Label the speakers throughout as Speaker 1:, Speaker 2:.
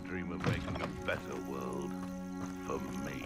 Speaker 1: dream of making a better world for me.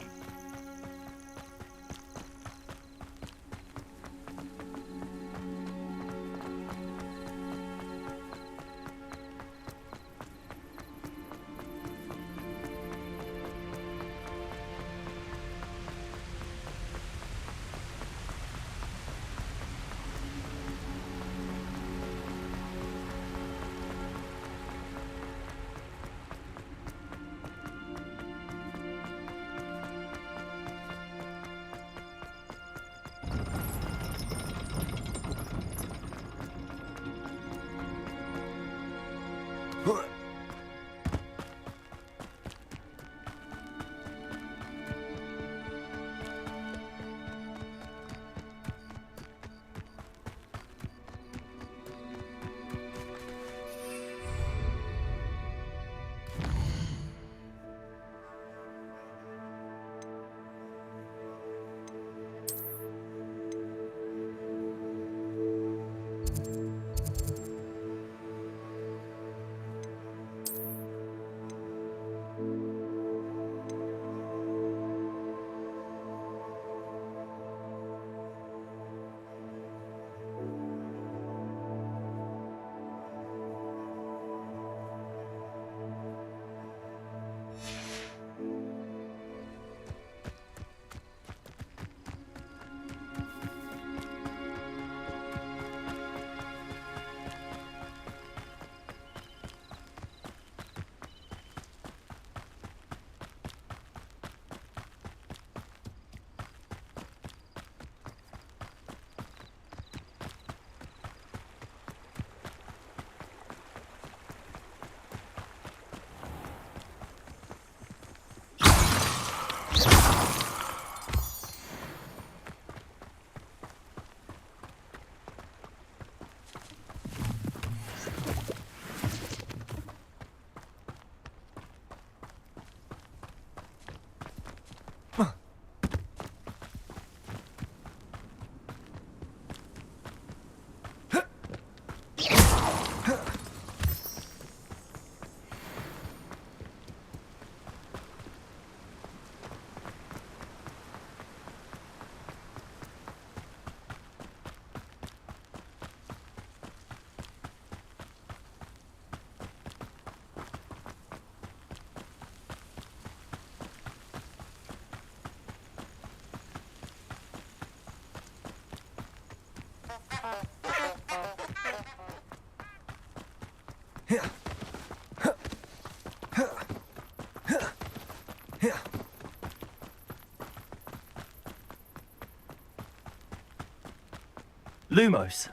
Speaker 2: Lumos.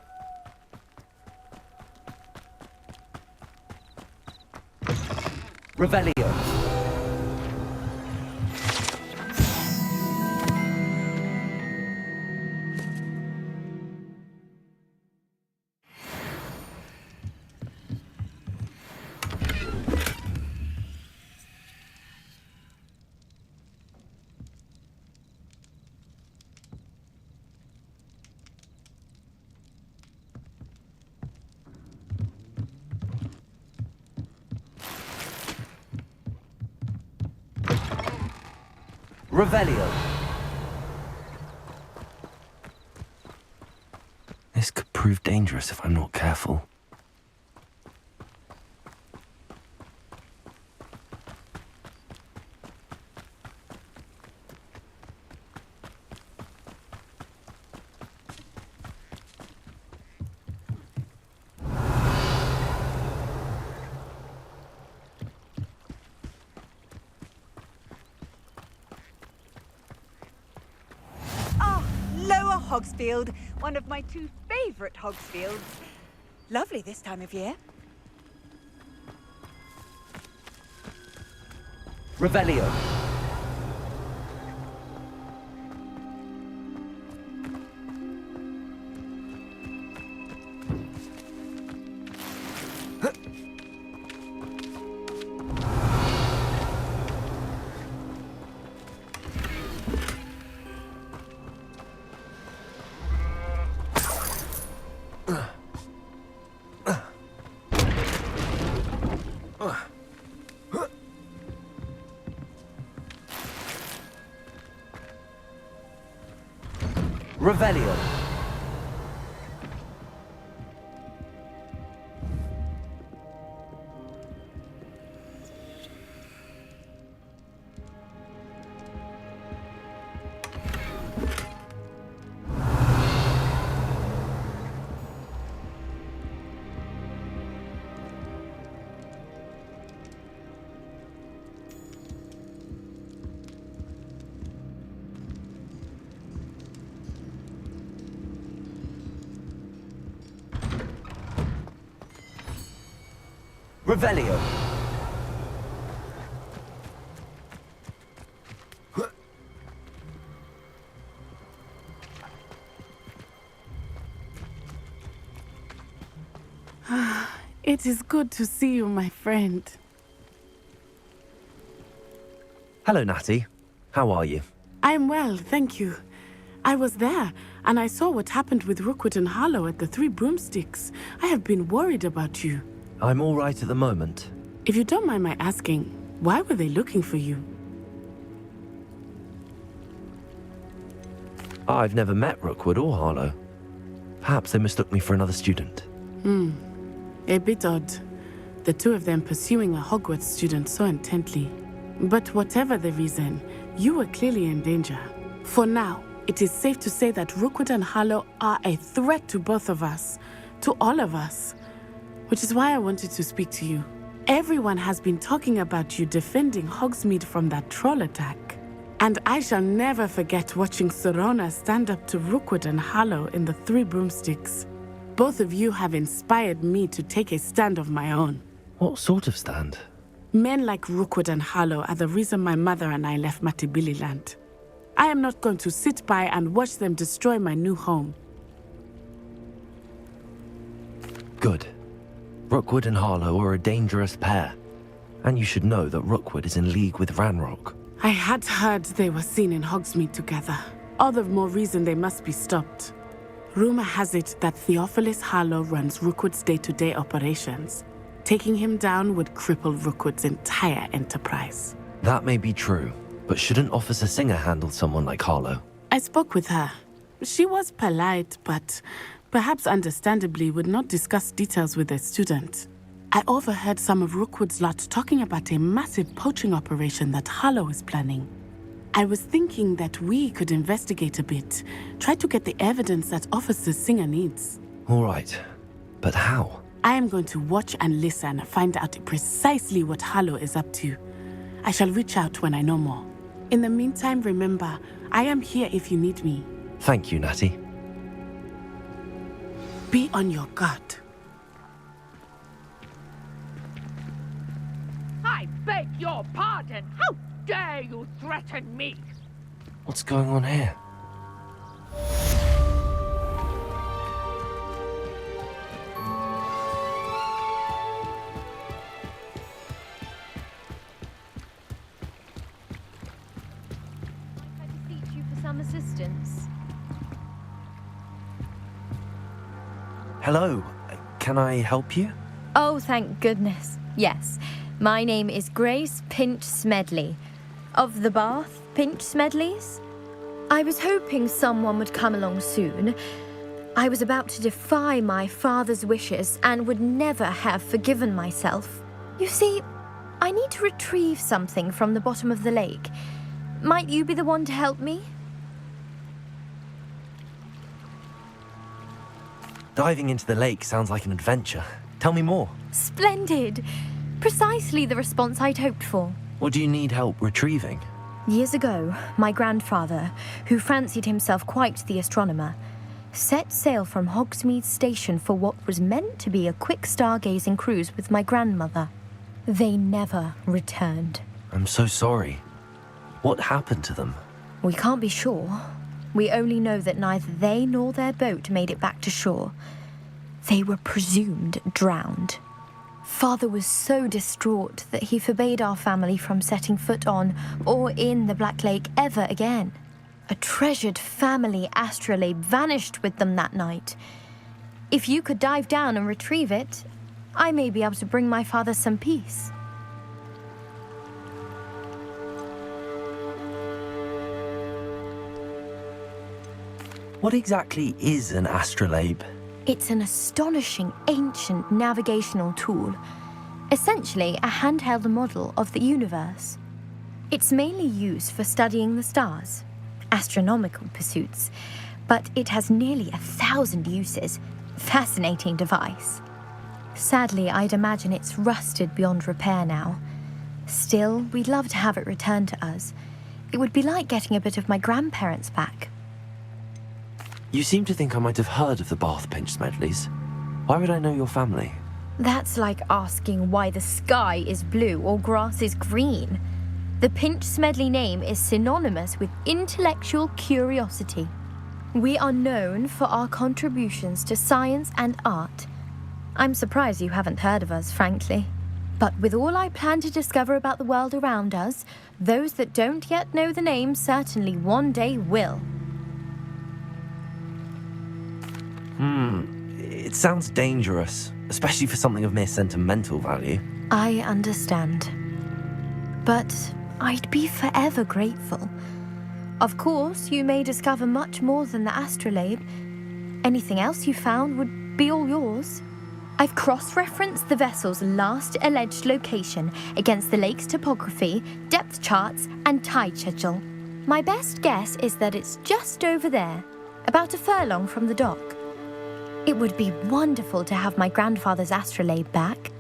Speaker 2: Revelio. Revelio.
Speaker 3: This could prove dangerous if I'm not careful.
Speaker 4: Hogsfield, one of my two favourite Hogsfields. Lovely this time of year.
Speaker 2: Revelio. Revelio. Revelio.
Speaker 5: It is good to see you, my friend.
Speaker 3: Hello, Natty. How are you?
Speaker 5: I'm well, thank you. I was there, and I saw what happened with Rookwood and Harlow at the Three Broomsticks. I have been worried about you.
Speaker 3: I'm all right at the moment.
Speaker 5: If you don't mind my asking, why were they looking for you?
Speaker 3: I've never met Rookwood or Harlow. Perhaps they mistook me for another student.
Speaker 5: A bit odd. The two of them pursuing a Hogwarts student so intently. But whatever the reason, you were clearly in danger. For now, it is safe to say that Rookwood and Harlow are a threat to both of us, to all of us. Which is why I wanted to speak to you. Everyone has been talking about you defending Hogsmeade from that troll attack. And I shall never forget watching Sorona stand up to Rookwood and Harlow in the Three Broomsticks. Both of you have inspired me to take a stand of my own.
Speaker 3: What sort of stand?
Speaker 5: Men like Rookwood and Harlow are the reason my mother and I left Matibili land. I am not going to sit by and watch them destroy my new home.
Speaker 3: Good. Rookwood and Harlow are a dangerous pair. And you should know that Rookwood is in league with Ranrock.
Speaker 5: I had heard they were seen in Hogsmeade together. All the more reason they must be stopped. Rumor has it that Theophilus Harlow runs Rookwood's day-to-day operations. Taking him down would cripple Rookwood's entire enterprise.
Speaker 3: That may be true, but shouldn't Officer Singer handle someone like Harlow?
Speaker 5: I spoke with her. She was polite, but perhaps understandably would not discuss details with a student. I overheard some of Rookwood's lot talking about a massive poaching operation that Harlow is planning. I was thinking that we could investigate a bit, try to get the evidence that Officer Singer needs.
Speaker 3: All right, but how?
Speaker 5: I am going to watch and listen, find out precisely what Harlow is up to. I shall reach out when I know more. In the meantime, remember, I am here if you need me.
Speaker 3: Thank you, Natty.
Speaker 5: Be on your guard.
Speaker 6: I beg your pardon. How dare you threaten me?
Speaker 3: What's going on here?
Speaker 7: I beseech you for some assistance.
Speaker 3: Hello, can I help you?
Speaker 7: Oh, thank goodness. Yes. My name is Grace Pinch Smedley. Of the Bath Pinch Smedleys? I was hoping someone would come along soon. I was about to defy my father's wishes and would never have forgiven myself. You see, I need to retrieve something from the bottom of the lake. Might you be the one to help me?
Speaker 3: Diving into the lake sounds like an adventure. Tell me more.
Speaker 7: Splendid! Precisely the response I'd hoped for.
Speaker 3: What do you need help retrieving?
Speaker 7: Years ago, my grandfather, who fancied himself quite the astronomer, set sail from Hogsmeade Station for what was meant to be a quick stargazing cruise with my grandmother. They never returned.
Speaker 3: I'm so sorry. What happened to them?
Speaker 7: We can't be sure. We only know that neither they nor their boat made it back to shore. They were presumed drowned. Father was so distraught that he forbade our family from setting foot on or in the Black Lake ever again. A treasured family astrolabe vanished with them that night. If you could dive down and retrieve it, I may be able to bring my father some peace.
Speaker 3: What exactly is an astrolabe?
Speaker 7: It's an astonishing ancient navigational tool, essentially a handheld model of the universe. It's mainly used for studying the stars, astronomical pursuits, but it has nearly 1,000 uses. Fascinating device. Sadly, I'd imagine it's rusted beyond repair now. Still, we'd love to have it returned to us. It would be like getting a bit of my grandparents back.
Speaker 3: You seem to think I might have heard of the Bath Pinch Smedleys. Why would I know your family?
Speaker 7: That's like asking why the sky is blue or grass is green. The Pinch Smedley name is synonymous with intellectual curiosity. We are known for our contributions to science and art. I'm surprised you haven't heard of us, frankly. But with all I plan to discover about the world around us, those that don't yet know the name certainly one day will.
Speaker 3: It sounds dangerous, especially for something of mere sentimental value.
Speaker 7: I understand. But I'd be forever grateful. Of course, you may discover much more than the astrolabe. Anything else you found would be all yours. I've cross-referenced the vessel's last alleged location against the lake's topography, depth charts, and tide schedule. My best guess is that it's just over there, about a furlong from the dock. It would be wonderful to have my grandfather's astrolabe back.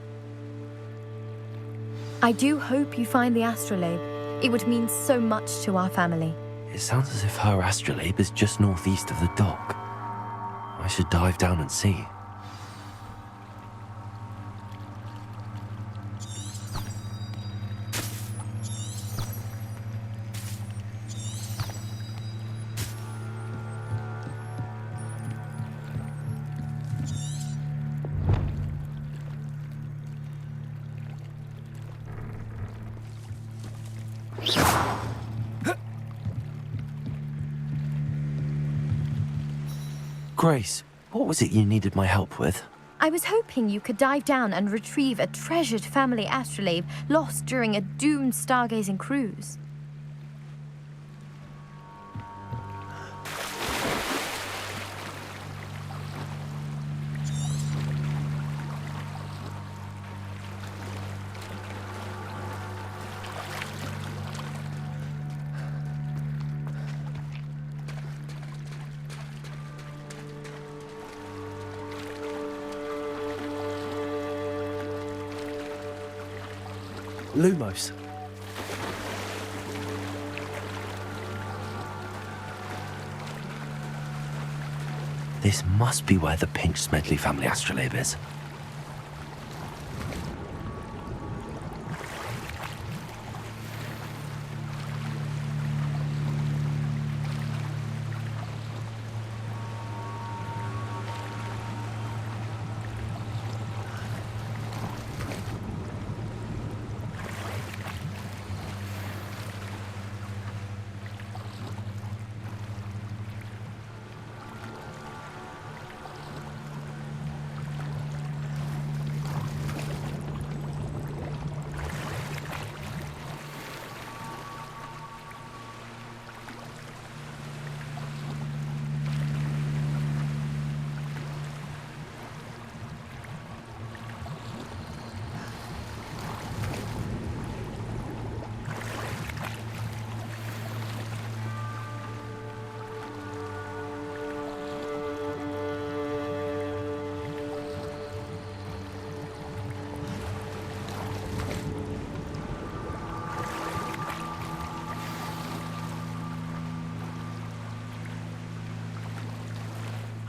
Speaker 7: I do hope you find the astrolabe. It would mean so much to our family.
Speaker 3: It sounds as if her astrolabe is just northeast of the dock. I should dive down and see. Grace, what was it you needed my help with?
Speaker 7: I was hoping you could dive down and retrieve a treasured family astrolabe lost during a doomed stargazing cruise.
Speaker 2: Lumos.
Speaker 3: This must be where the Pinch Smedley family astrolabe is.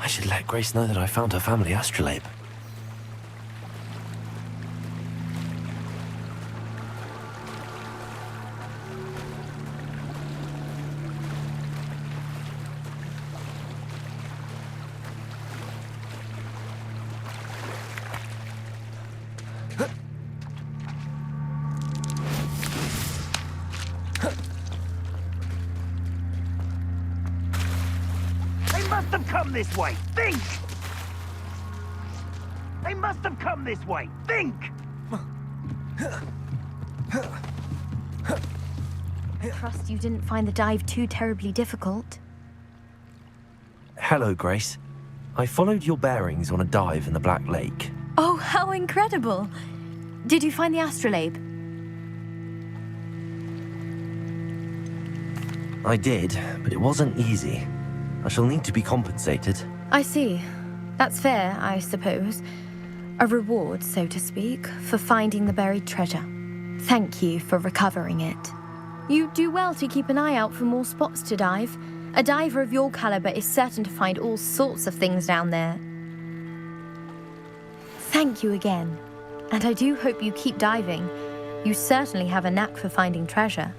Speaker 3: I should let Grace know that I found her family astrolabe.
Speaker 1: They must have come this way. Think! They must have come this way. Think!
Speaker 7: I trust you didn't find the dive too terribly difficult.
Speaker 3: Hello, Grace. I followed your bearings on a dive in the Black Lake.
Speaker 7: Oh, how incredible! Did you find the astrolabe?
Speaker 3: I did, but it wasn't easy. I shall need to be compensated.
Speaker 7: I see. That's fair, I suppose. A reward, so to speak, for finding the buried treasure. Thank you for recovering it. You do well to keep an eye out for more spots to dive. A diver of your caliber is certain to find all sorts of things down there. Thank you again. And I do hope you keep diving. You certainly have a knack for finding treasure.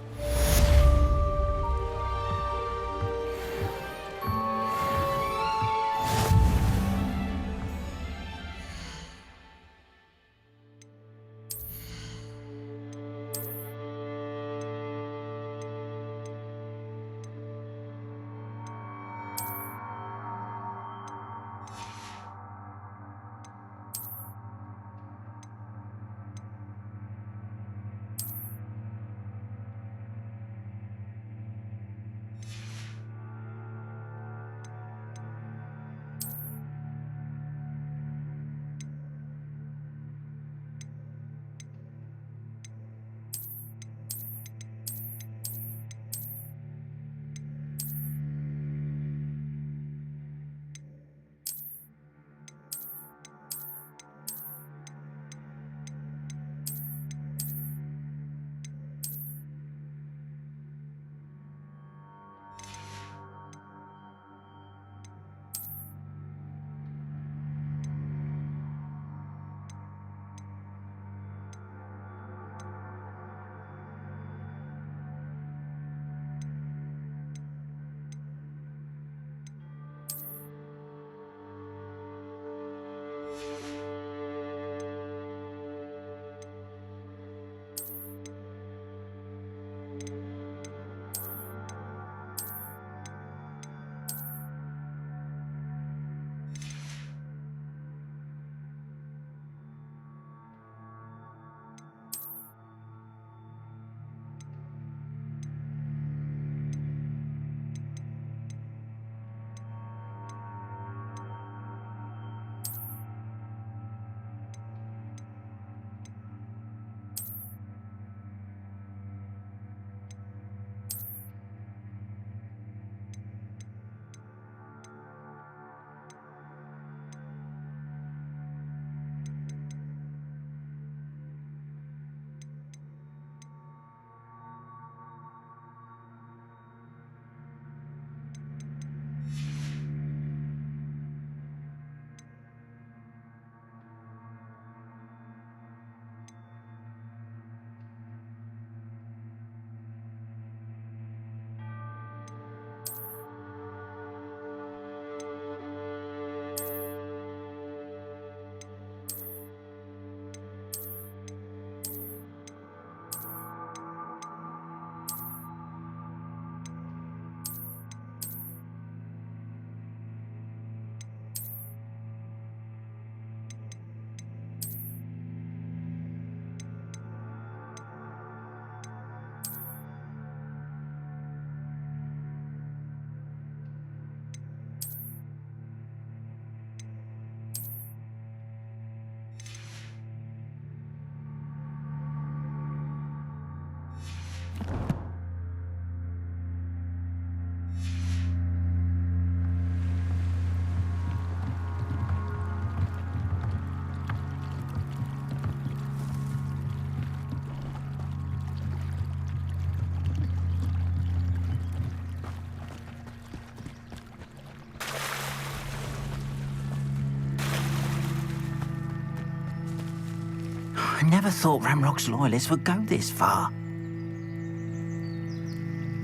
Speaker 8: I never thought Ramrock's loyalists would go this far.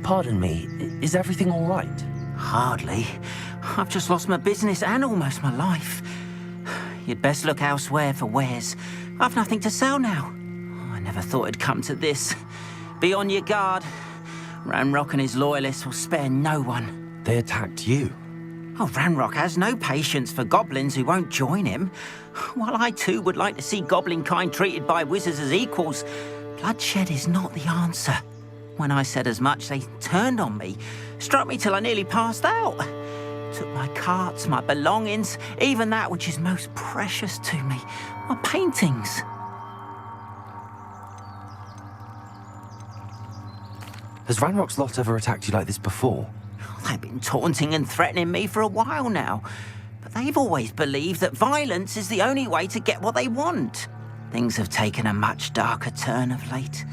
Speaker 3: Pardon me, is everything all right?
Speaker 8: Hardly. I've just lost my business and almost my life. You'd best look elsewhere for wares. I've nothing to sell now. I never thought it'd come to this. Be on your guard. Ramrock and his loyalists will spare no one.
Speaker 3: They attacked you.
Speaker 8: Oh, Ramrock has no patience for goblins who won't join him. While I too would like to see goblin kind treated by wizards as equals, bloodshed is not the answer. When I said as much, they turned on me, struck me till I nearly passed out. Took my carts, my belongings, even that which is most precious to me, my paintings.
Speaker 3: Has Ranrock's lot ever attacked you like this before?
Speaker 8: They've been taunting and threatening me for a while now, but they've always believed that violence is the only way to get what they want. Things have taken a much darker turn of late.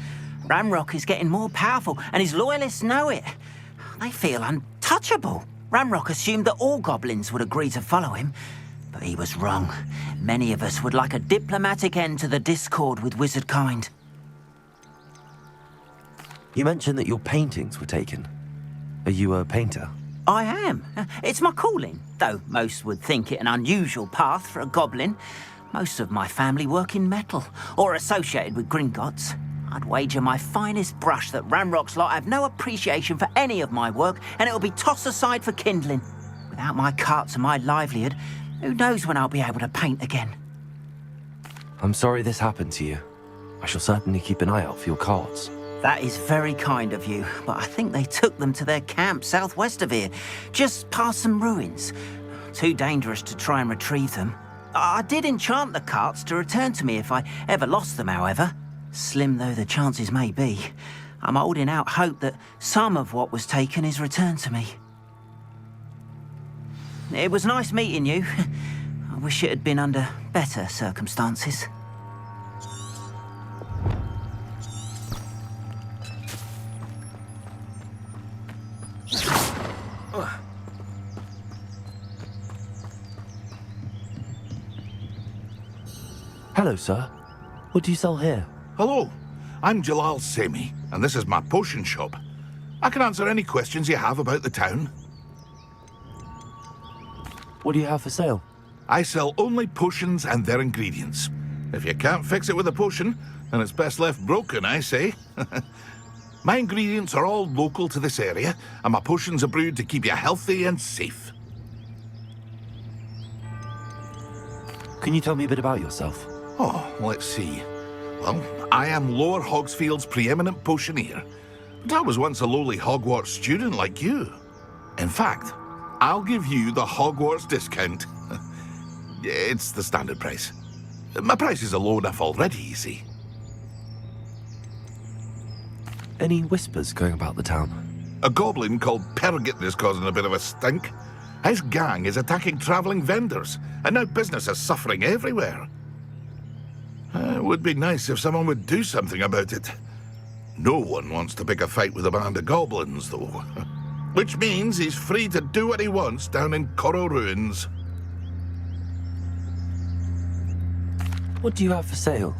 Speaker 8: Ranrock is getting more powerful, and his loyalists know it. They feel untouchable. Ranrock assumed that all goblins would agree to follow him, but he was wrong. Many of us would like a diplomatic end to the discord with wizard kind.
Speaker 3: You mentioned that your paintings were taken. Are you a painter?
Speaker 8: I am. It's my calling, though most would think it an unusual path for a goblin. Most of my family work in metal, or associated with Gringotts. I'd wager my finest brush that Ranrock's lot have no appreciation for any of my work, and it'll be tossed aside for kindling. Without my carts and my livelihood, who knows when I'll be able to paint again?
Speaker 3: I'm sorry this happened to you. I shall certainly keep an eye out for your carts.
Speaker 8: That is very kind of you, but I think they took them to their camp southwest of here, just past some ruins. Too dangerous to try and retrieve them. I did enchant the carts to return to me if I ever lost them, however. Slim though the chances may be, I'm holding out hope that some of what was taken is returned to me. It was nice meeting you. I wish it had been under better circumstances.
Speaker 3: Hello, sir. What do you sell here?
Speaker 1: Hello, I'm Jalal Semi, and this is my potion shop. I can answer any questions you have about the town.
Speaker 3: What do you have for sale?
Speaker 1: I sell only potions and their ingredients. If you can't fix it with a potion, then it's best left broken, I say. My ingredients are all local to this area, and my potions are brewed to keep you healthy and safe.
Speaker 3: Can you tell me a bit about yourself?
Speaker 1: Oh, let's see. Well, I am Lower Hogsfield's preeminent potioneer, but I was once a lowly Hogwarts student like you. In fact, I'll give you the Hogwarts discount. It's the standard price. My prices are low enough already, you see.
Speaker 3: Any whispers going about the town?
Speaker 1: A goblin called Pergit is causing a bit of a stink. His gang is attacking travelling vendors, and now business is suffering everywhere. It would be nice if someone would do something about it. No one wants to pick a fight with a band of goblins, though. Which means he's free to do what he wants down in Coral Ruins.
Speaker 3: What do you have for sale?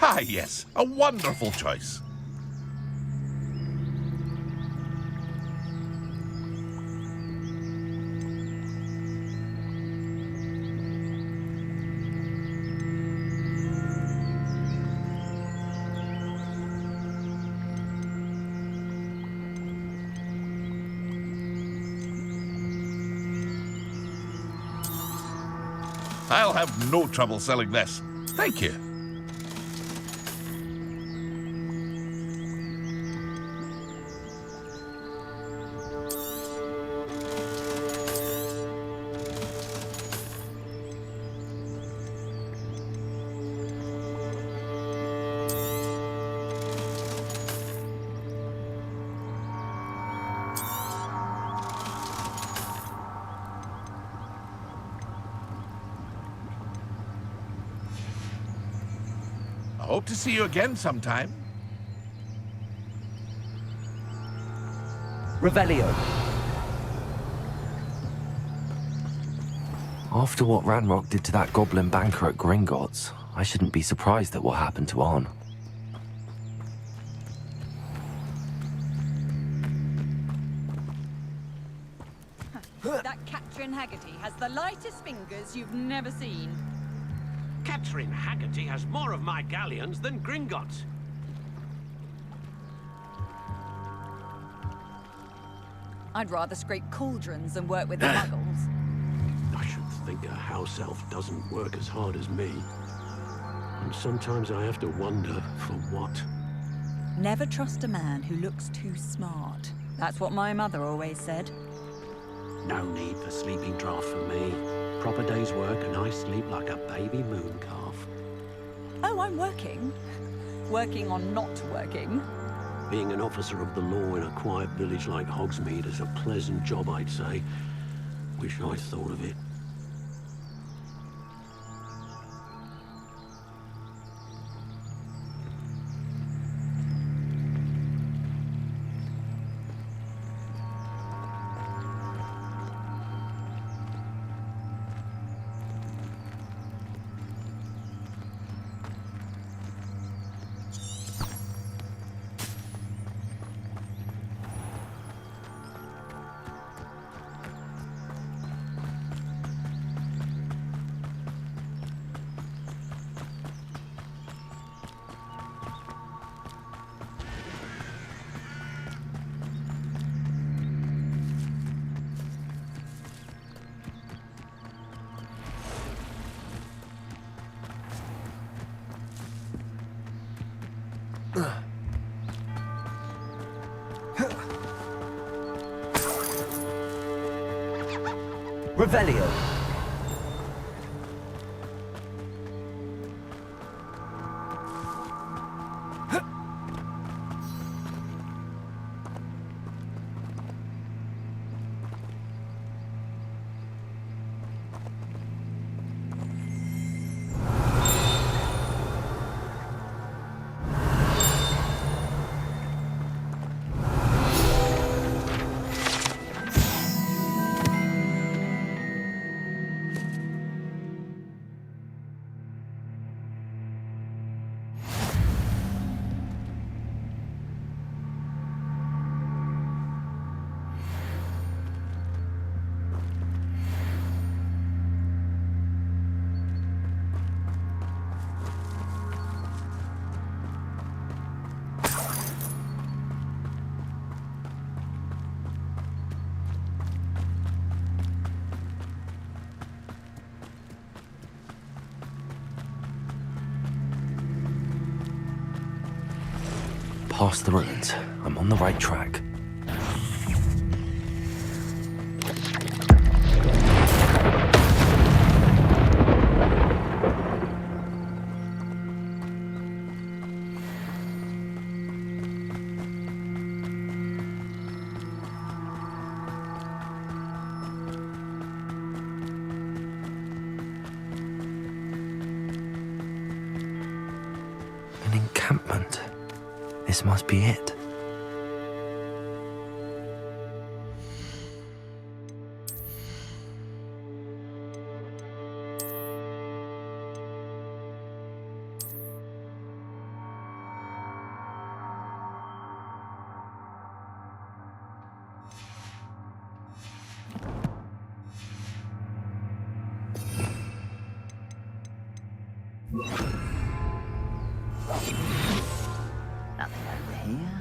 Speaker 1: Ah, yes, a wonderful choice. I'll have no trouble selling this. Thank you. I hope to see you again sometime.
Speaker 2: Revelio.
Speaker 3: After what Ranrock did to that goblin banker at Gringotts, I shouldn't be surprised at what happened to Arn.
Speaker 4: That Catherine Haggerty has the lightest fingers you've never seen.
Speaker 9: Catherine Haggerty has more of my galleons than Gringotts.
Speaker 4: I'd rather scrape cauldrons than work with the muggles.
Speaker 9: I should think a house elf doesn't work as hard as me. And sometimes I have to wonder, for what?
Speaker 4: Never trust a man who looks too smart. That's what my mother always said.
Speaker 9: No need for sleeping draft for me. Proper day's work and I sleep like a baby moon calf.
Speaker 4: Oh, I'm working. Working on not working.
Speaker 9: Being an officer of the law in a quiet village like Hogsmeade is a pleasant job, I'd say. Wish I'd thought of it.
Speaker 2: Revelio.
Speaker 3: Past the ruins. I'm on the right track. An encampment. This must be it.
Speaker 8: Nothing over here.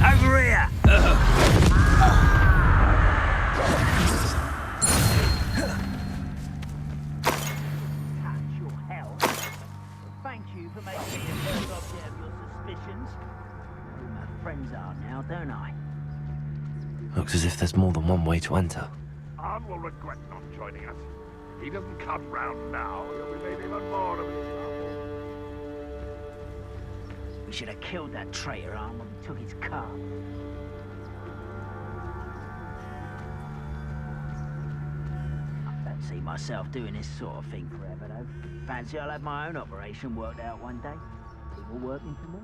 Speaker 8: Over here! Catch your hell. Thank you for making me the first object of your suspicions. Who my friends are now, don't I?
Speaker 3: Looks as if there's more than one way to enter.
Speaker 1: Anne will regret not joining us. He doesn't come round now, he'll be made even more of his trouble.
Speaker 8: We should have killed that traitor arm when we took his car. I don't see myself doing this sort of thing forever, though. Fancy I'll have my own operation worked out one day. People working for me.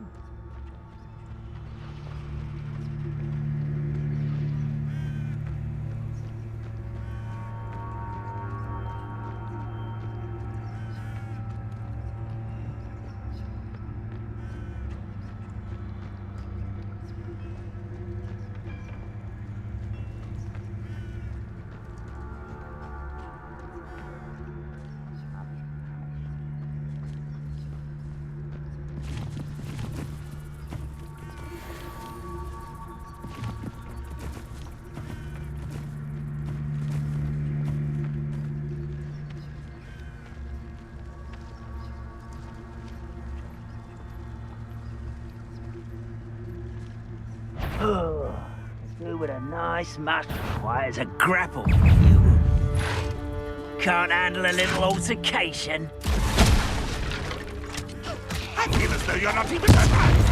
Speaker 8: Who with a nice mushroom requires a grapple with you? Can't handle a little altercation?
Speaker 1: I feel as though you're not even alive.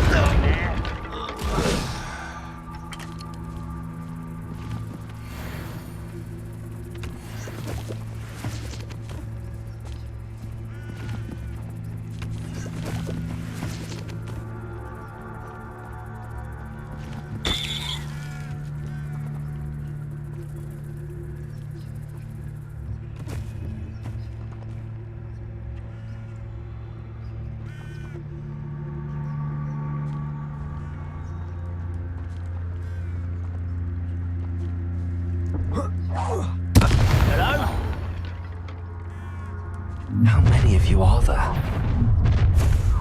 Speaker 3: How many of you are there?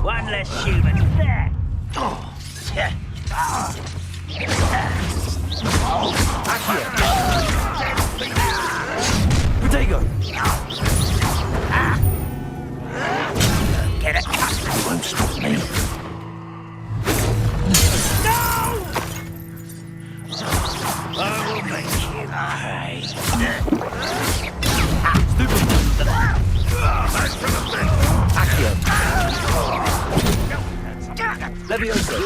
Speaker 8: One less human. There. Yeah.
Speaker 3: Potato!
Speaker 8: Get it. You won't stop me. I will make you pay.
Speaker 3: Levioso!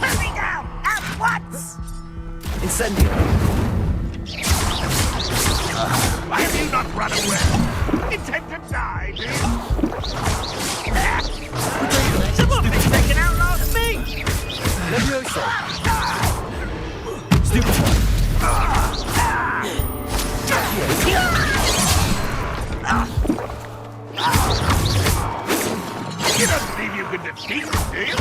Speaker 8: Hurry now! At once!
Speaker 3: Incendio!
Speaker 1: Why have you not run away? Intend to die, do you?
Speaker 8: Someone been taken out last me!
Speaker 3: Levioso! Stupid!
Speaker 1: You don't believe you can defeat me, do you?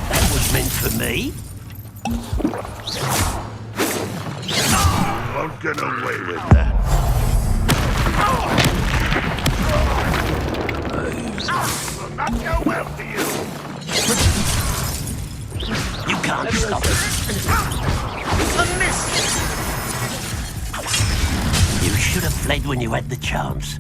Speaker 8: That was meant for me.
Speaker 1: Won't get away with that. Will not go well for you.
Speaker 8: You can't stop it. A miss! You should have fled when you had the chance.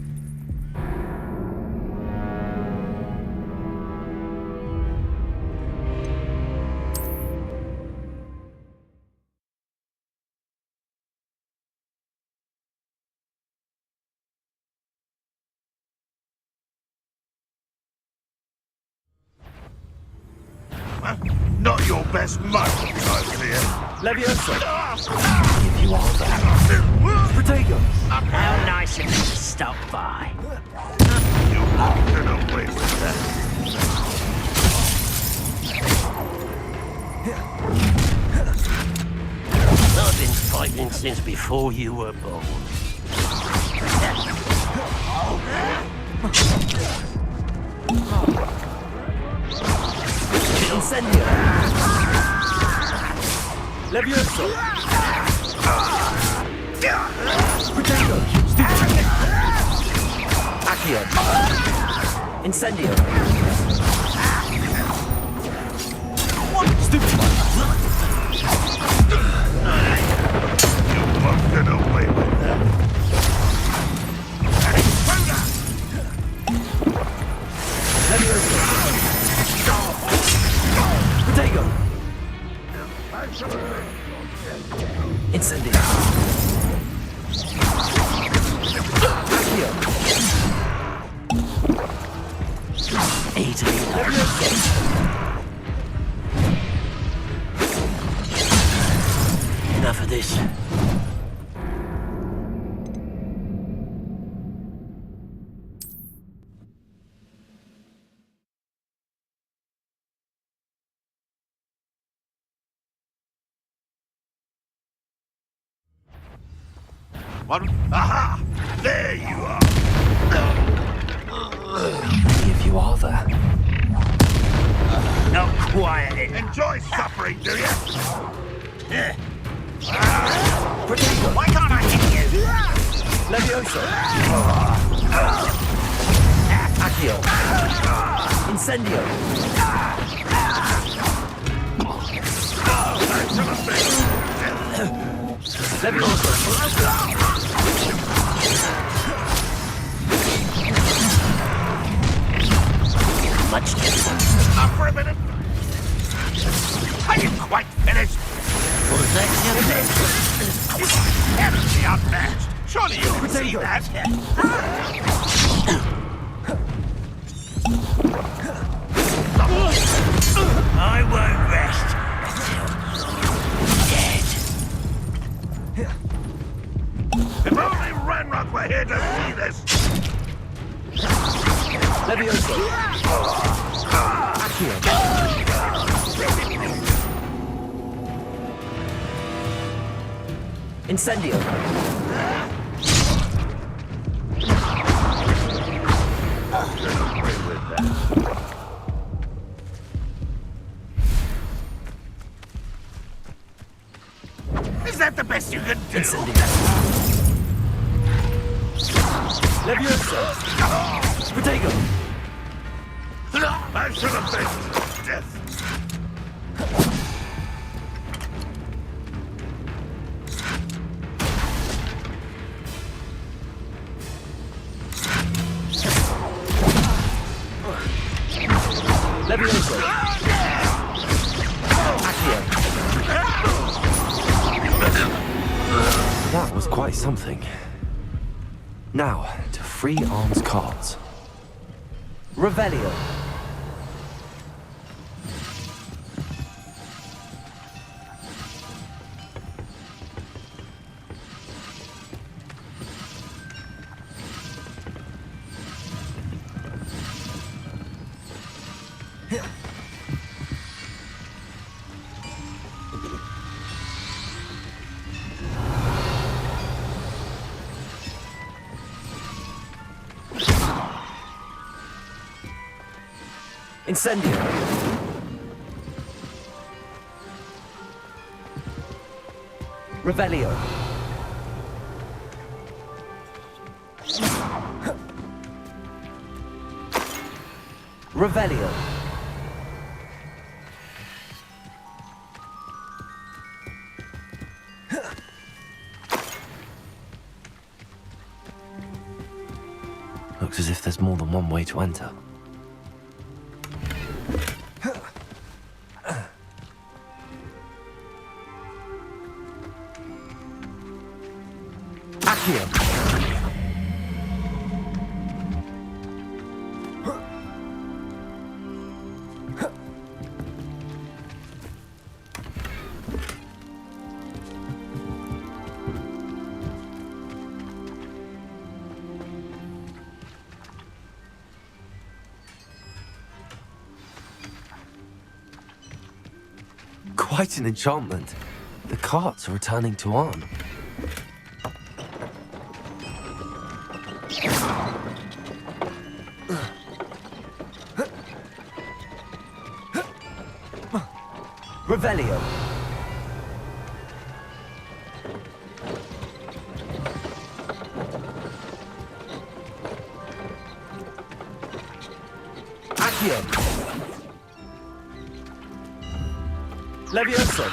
Speaker 1: Not your best mark, I fear.
Speaker 3: Levioso! If you are there. Potato!
Speaker 8: How nice of you to stop by.
Speaker 1: You won't get away with that.
Speaker 9: I've been fighting since before you were born.
Speaker 3: Incendio! Levioso! Potato! Stupid! Accio! Incendio! Stupid!
Speaker 1: You won't get away with that.
Speaker 3: Levioso! Potato! Incendio! Accio!
Speaker 9: Eat Enough of this.
Speaker 1: What? Aha! There you are.
Speaker 3: How many of you are there?
Speaker 8: Not quiet.
Speaker 1: Enjoy suffering, do you?
Speaker 3: Potato!
Speaker 8: Why can't I hit you?
Speaker 3: Levioso! Accio! Incendio! Levioso!
Speaker 9: Much
Speaker 1: Up for a minute. quite finished.
Speaker 2: Protection.
Speaker 1: It's terribly unmatched. Surely you can see that.
Speaker 2: I won't rest until
Speaker 1: If only Ranrock were here to see this.
Speaker 3: Levioso. Accio. Incendio.
Speaker 1: Is that the best you can do?
Speaker 3: Incendio. Levioso. Protego.
Speaker 1: I should have been death.
Speaker 3: Levioso. Accio. That was quite something. Now, to free arms cards. Revelio. Incendio. Revelio. Revelio. Looks as if there's more than one way to enter. Accio. Quite an enchantment. The carts are returning to Arn. Revelio. Accio. Levioso.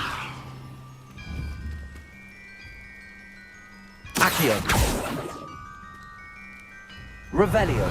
Speaker 3: Accio. Revelio.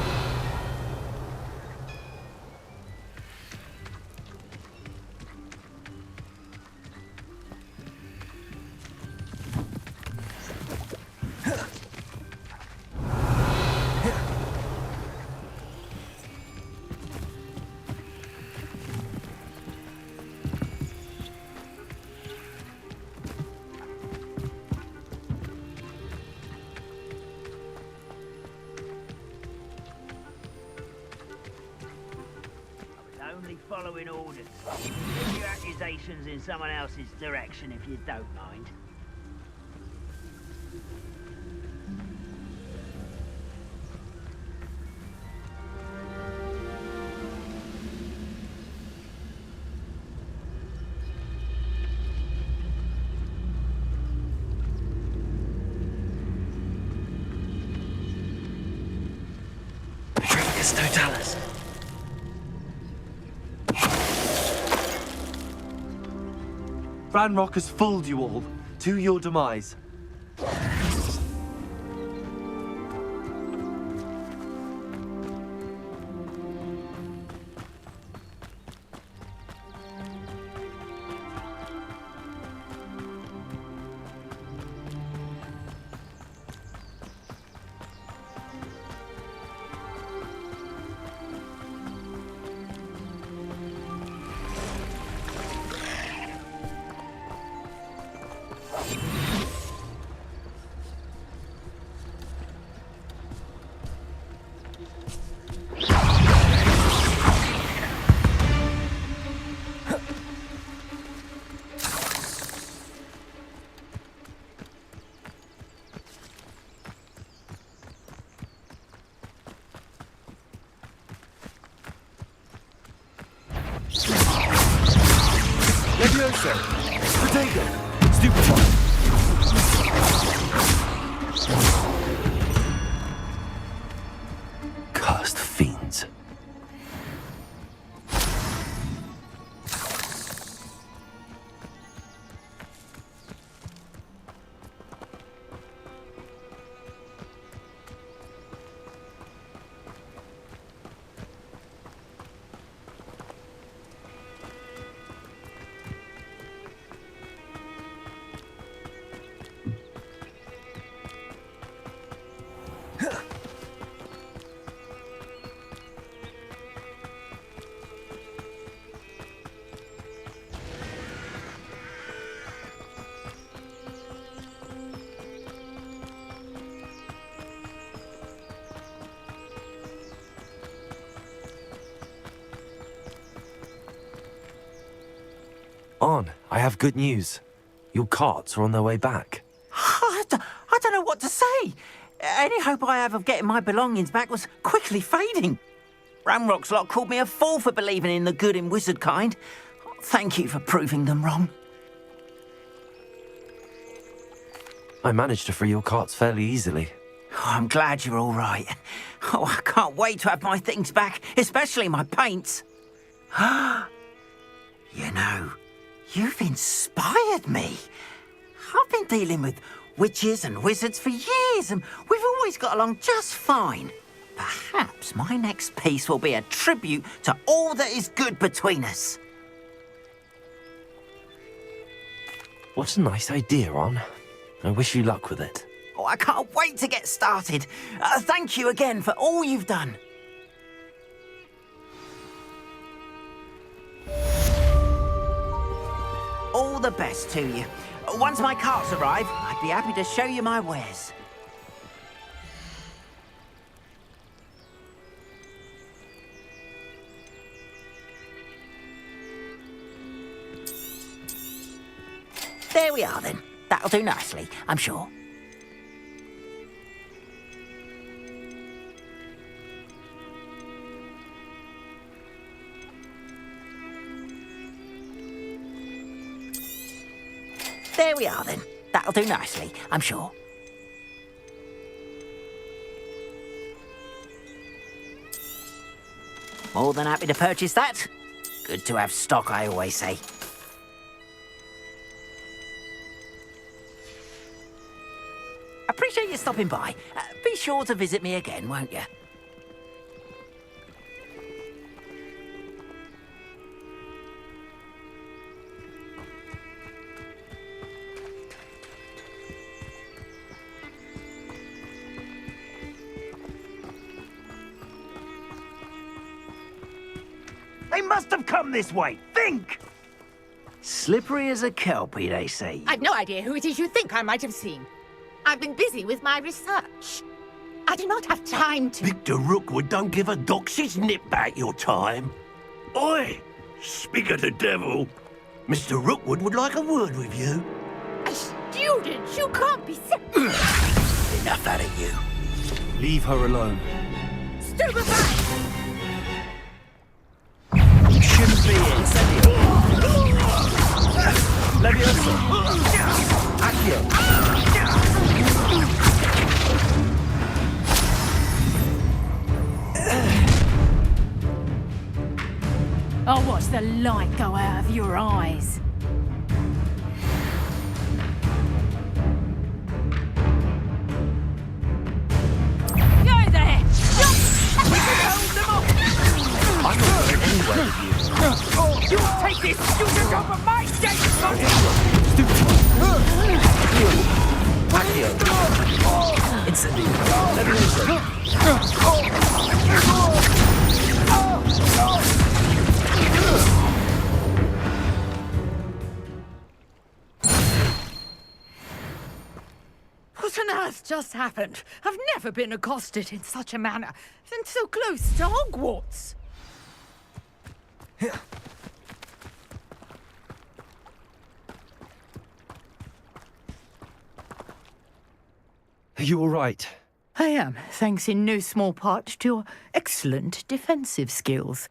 Speaker 10: Only following orders. Put your accusations in someone else's direction if you don't mind.
Speaker 3: Patricus Totalis. Ranrock has fooled you all, to your demise. Levioso! Potato! Stupefy! Cursed fiends. On, I have good news. Your carts are on their way back.
Speaker 8: I don't know what to say. Any hope I have of getting my belongings back was quickly fading. Ramrock's lot called me a fool for believing in the good in wizard kind. Thank you for proving them wrong.
Speaker 3: I managed to free your carts fairly easily.
Speaker 8: Oh, I'm glad you're all right. Oh, I can't wait to have my things back, especially my paints. You know, you've inspired me. I've been dealing with witches and wizards for years, and we've always got along just fine. Perhaps my next piece will be a tribute to all that is good between us.
Speaker 3: What a nice idea, On. I wish you luck with it.
Speaker 8: Oh, I can't wait to get started. Thank you again for all you've done. All the best to you. Once my carts arrive, I'd be happy to show you my wares. There we are then. That'll do nicely, I'm sure. There we are then. That'll do nicely, I'm sure. More than happy to purchase that. Good to have stock, I always say. Appreciate you stopping by. Be sure to visit me again, won't you?
Speaker 2: They must have come this way. Think! Slippery as a kelpie, they say.
Speaker 6: I've no idea who it is you think I might have seen. I've been busy with my research. I do not have time to...
Speaker 9: Victor Rookwood don't give a doxy's nip back your time. Oi! Speak of the devil. Mr. Rookwood would like a word with you.
Speaker 6: A student? You can't be
Speaker 9: Enough out of you.
Speaker 3: Leave her alone.
Speaker 6: Stupefy!
Speaker 2: You shouldn't be in. Levioso. Accio.
Speaker 6: I'll watch the light go out of your eyes. Go there! We can hold them off!
Speaker 3: I'm not going anywhere with you.
Speaker 6: You take this student over my dead body!
Speaker 3: Accio. Incendio. Levioso.
Speaker 6: What on earth just happened? I've never been accosted in such a manner, and so close to Hogwarts.
Speaker 3: Are you all right?
Speaker 6: I am, thanks in no small part to your excellent defensive skills.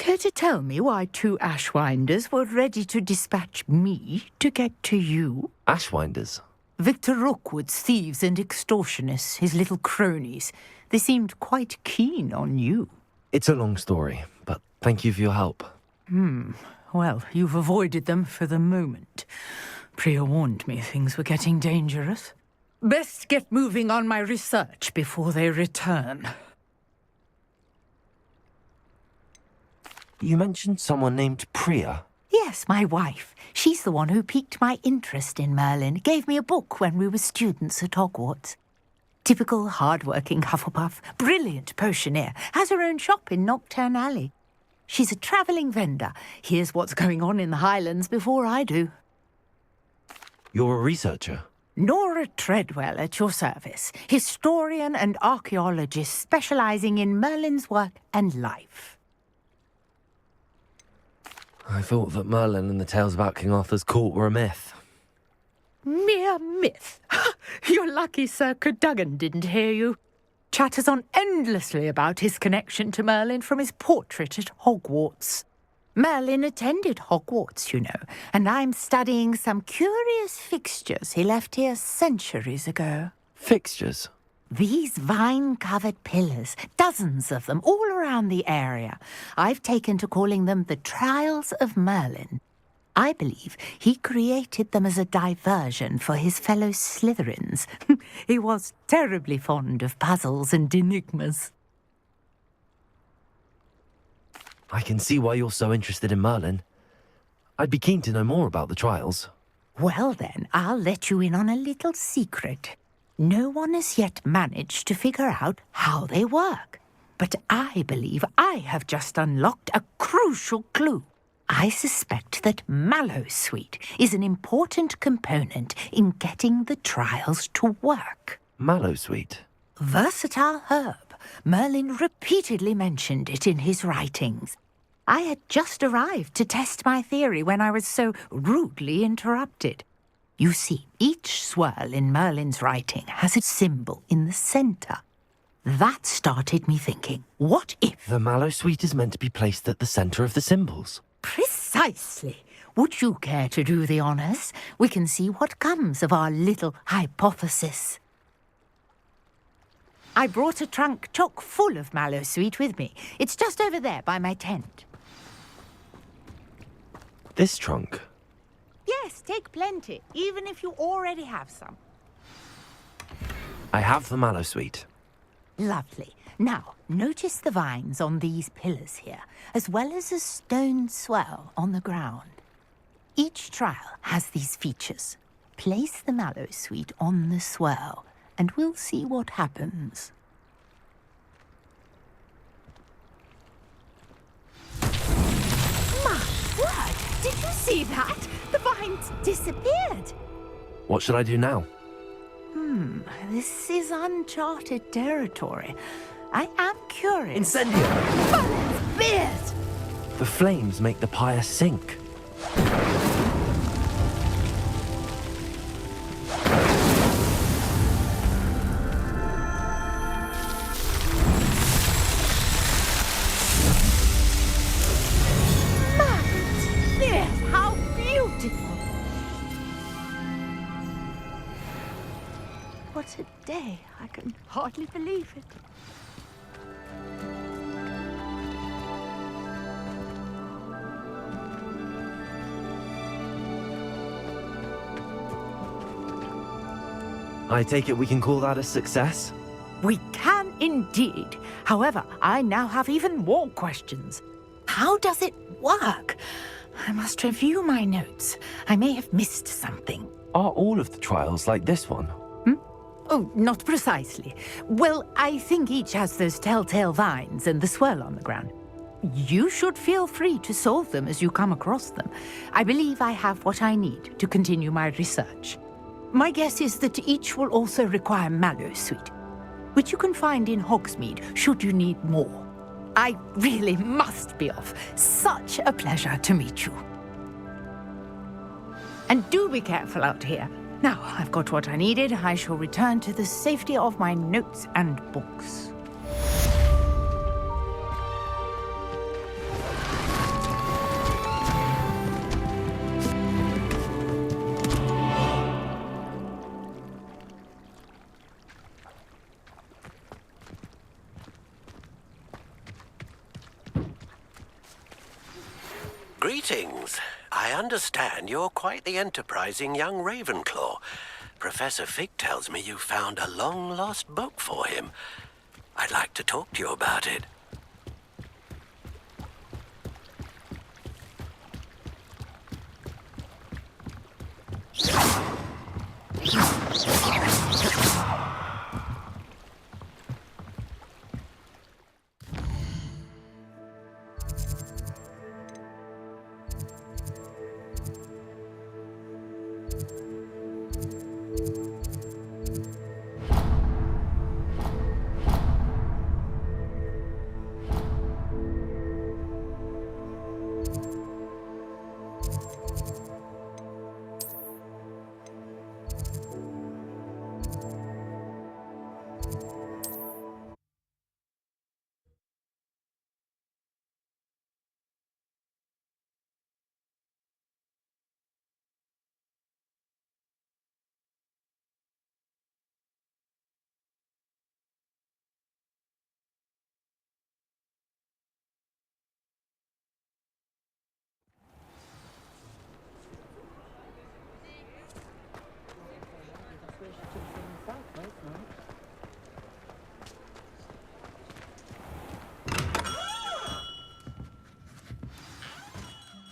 Speaker 6: Care to tell me why 2 Ashwinders were ready to dispatch me to get to you?
Speaker 3: Ashwinders?
Speaker 6: Victor Rookwood's thieves and extortionists, his little cronies. They seemed quite keen on you.
Speaker 3: It's a long story, but thank you for your help.
Speaker 6: Well, you've avoided them for the moment. Priya warned me things were getting dangerous. Best get moving on my research before they return.
Speaker 3: You mentioned someone named Priya.
Speaker 6: Yes, my wife. She's the one who piqued my interest in Merlin. Gave me a book when we were students at Hogwarts. Typical hard-working Hufflepuff, brilliant potioneer, has her own shop in Nocturne Alley. She's a travelling vendor. Hears what's going on in the Highlands before I do.
Speaker 3: You're a researcher?
Speaker 6: Nora Treadwell at your service, historian and archaeologist specialising in Merlin's work and life.
Speaker 3: I thought that Merlin and the tales about King Arthur's court were a myth.
Speaker 6: Mere myth. You're lucky Sir Cadogan didn't hear you. Chatters on endlessly about his connection to Merlin from his portrait at Hogwarts. Merlin attended Hogwarts, you know, and I'm studying some curious fixtures he left here centuries ago.
Speaker 3: Fixtures?
Speaker 6: These vine-covered pillars, dozens of them, all around the area. I've taken to calling them the Trials of Merlin. I believe he created them as a diversion for his fellow Slytherins. He was terribly fond of puzzles and enigmas.
Speaker 3: I can see why you're so interested in Merlin. I'd be keen to know more about the trials.
Speaker 6: Well then, I'll let you in on a little secret. No one has yet managed to figure out how they work. But I believe I have just unlocked a crucial clue. I suspect that Mallowsweet is an important component in getting the trials to work.
Speaker 3: Mallowsweet?
Speaker 6: Versatile herb. Merlin repeatedly mentioned it in his writings. I had just arrived to test my theory when I was so rudely interrupted. You see, each swirl in Merlin's writing has a symbol in the centre. That started me thinking, what if...
Speaker 3: The Mallowsweet is meant to be placed at the centre of the symbols.
Speaker 6: Precisely. Would you care to do the honours? We can see what comes of our little hypothesis. I brought a trunk chock full of Mallowsweet with me. It's just over there by my tent.
Speaker 3: This trunk?
Speaker 6: Yes, take plenty, even if you already have some.
Speaker 3: I have the Mallowsweet.
Speaker 6: Lovely. Now, notice the vines on these pillars here, as well as a stone swell on the ground. Each trial has these features. Place the Mallowsweet on the swell, and we'll see what happens. My word! Did you see that? The vines disappeared.
Speaker 3: What should I do now?
Speaker 6: This is uncharted territory. I am curious.
Speaker 3: Incendio!
Speaker 6: Merlin's beard!
Speaker 3: The flames make the pyre sink.
Speaker 6: Merlin's beard! How beautiful! What a day. I can hardly believe it.
Speaker 3: I take it we can call that a success?
Speaker 6: We can indeed. However, I now have even more questions. How does it work? I must review my notes. I may have missed something.
Speaker 3: Are all of the trials like this one?
Speaker 6: Oh, not precisely. Well, I think each has those telltale vines and the swirl on the ground. You should feel free to solve them as you come across them. I believe I have what I need to continue my research. My guess is that each will also require Mallowsweet, which you can find in Hogsmeade should you need more. I really must be off. Such a pleasure to meet you. And do be careful out here. Now I've got what I needed, I shall return to the safety of my notes and books.
Speaker 11: Greetings. I understand you're quite the enterprising young Ravenclaw. Professor Fig tells me you found a long-lost book for him. I'd like to talk to you about it.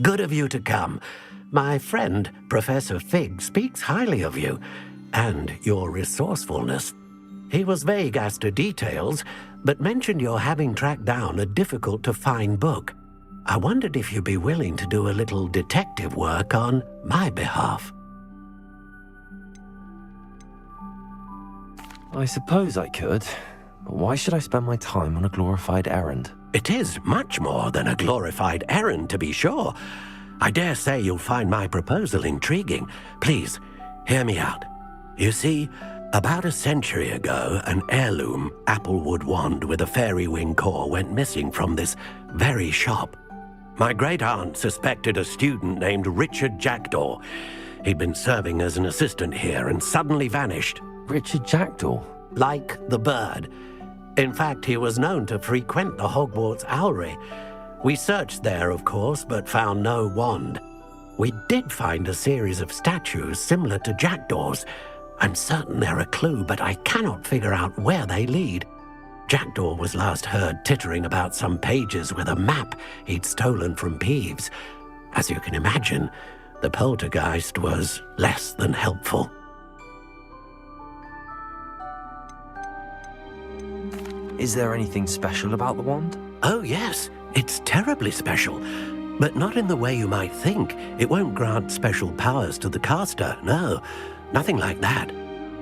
Speaker 11: Good of you to come. My friend, Professor Fig, speaks highly of you and your resourcefulness. He was vague as to details, but mentioned your having tracked down a difficult-to-find book. I wondered if you'd be willing to do a little detective work on my behalf.
Speaker 3: I suppose I could, but why should I spend my time on a glorified errand?
Speaker 11: It is much more than a glorified errand, to be sure. I dare say you'll find my proposal intriguing. Please, hear me out. You see, about a century ago, an heirloom applewood wand with a fairy wing core went missing from this very shop. My great-aunt suspected a student named Richard Jackdaw. He'd been serving as an assistant here and suddenly vanished.
Speaker 3: Richard Jackdaw?
Speaker 11: Like the bird. In fact, he was known to frequent the Hogwarts Owlery. We searched there, of course, but found no wand. We did find a series of statues similar to Jackdaw's. I'm certain they're a clue, but I cannot figure out where they lead. Jackdaw was last heard tittering about some pages with a map he'd stolen from Peeves. As you can imagine, the poltergeist was less than helpful.
Speaker 3: Is there anything special about the wand?
Speaker 11: Oh, yes. It's terribly special. But not in the way you might think. It won't grant special powers to the caster, no. Nothing like that.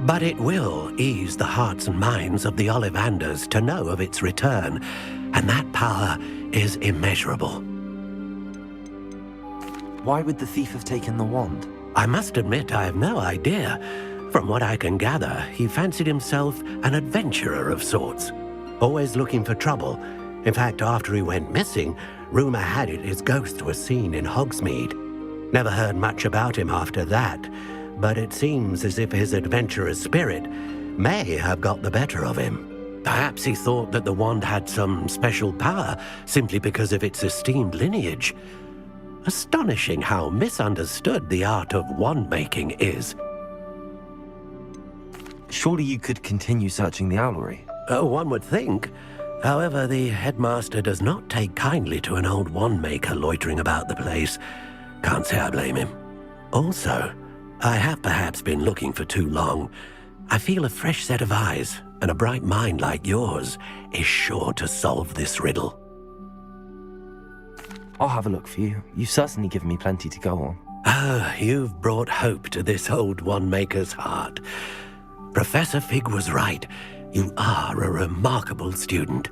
Speaker 11: But it will ease the hearts and minds of the Ollivanders to know of its return. And that power is immeasurable.
Speaker 3: Why would the thief have taken the wand?
Speaker 11: I must admit I have no idea. From what I can gather, he fancied himself an adventurer of sorts. Always looking for trouble. In fact, after he went missing, rumor had it his ghost was seen in Hogsmeade. Never heard much about him after that, but it seems as if his adventurous spirit may have got the better of him. Perhaps he thought that the wand had some special power simply because of its esteemed lineage. Astonishing how misunderstood the art of wand-making is.
Speaker 3: Surely you could continue searching the owlery.
Speaker 11: Oh, one would think. However, the headmaster does not take kindly to an old wand-maker loitering about the place. Can't say I blame him. Also, I have perhaps been looking for too long. I feel a fresh set of eyes, and a bright mind like yours is sure to solve this riddle.
Speaker 3: I'll have a look for you. You've certainly given me plenty to go on.
Speaker 11: Ah, you've brought hope to this old wand-maker's heart. Professor Fig was right. You are a remarkable student.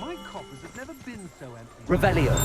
Speaker 12: My coffers have never been so empty.
Speaker 3: Revelio.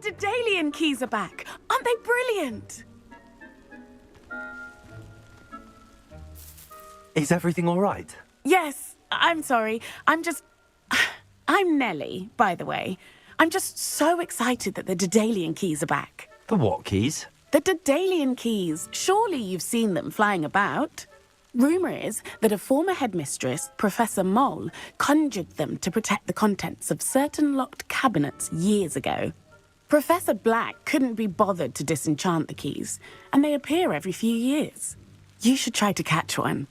Speaker 5: Daedalian keys are back. Aren't they brilliant?
Speaker 3: Is everything all right?
Speaker 5: Yes, I'm sorry. I'm Nellie, by the way. I'm just so excited that the Daedalian keys are back.
Speaker 3: The what keys?
Speaker 5: The Daedalian keys. Surely you've seen them flying about. Rumour is that a former headmistress, Professor Mole, conjured them to protect the contents of certain locked cabinets years ago. Professor Black couldn't be bothered to disenchant the keys, and they appear every few years. You should try to catch one.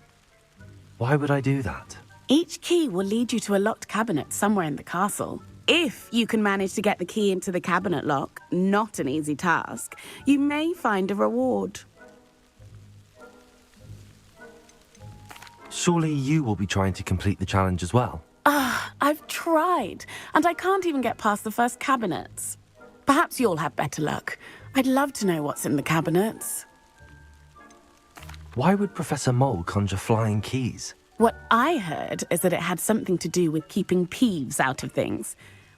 Speaker 3: Why would I do that?
Speaker 5: Each key will lead you to a locked cabinet somewhere in the castle. If you can manage to get the key into the cabinet lock, not an easy task, you may find a reward.
Speaker 3: Surely you will be trying to complete the challenge as well.
Speaker 5: I've tried, and I can't even get past the first cabinets. Perhaps you'll have better luck. I'd love to know what's in the cabinets.
Speaker 3: Why would Professor Mole conjure flying keys?
Speaker 5: What I heard is that it had something to do with keeping Peeves out of things.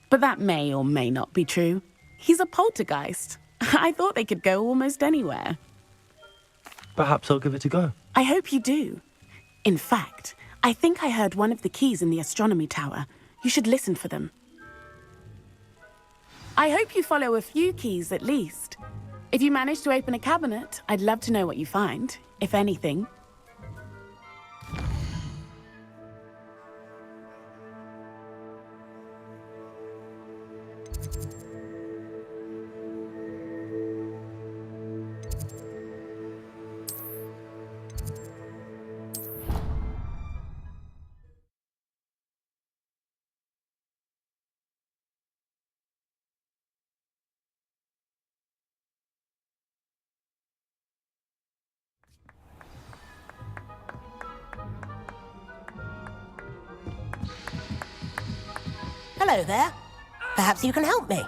Speaker 5: But that may or may not be true. He's a poltergeist. I thought they could go almost anywhere.
Speaker 3: Perhaps I'll give it a go.
Speaker 5: I hope you do. In fact, I think I heard one of the keys in the astronomy tower. You should listen for them. I hope you follow a few keys at least. If you manage to open a cabinet, I'd love to know what you find, if anything.
Speaker 13: Hello there. Perhaps you can help me.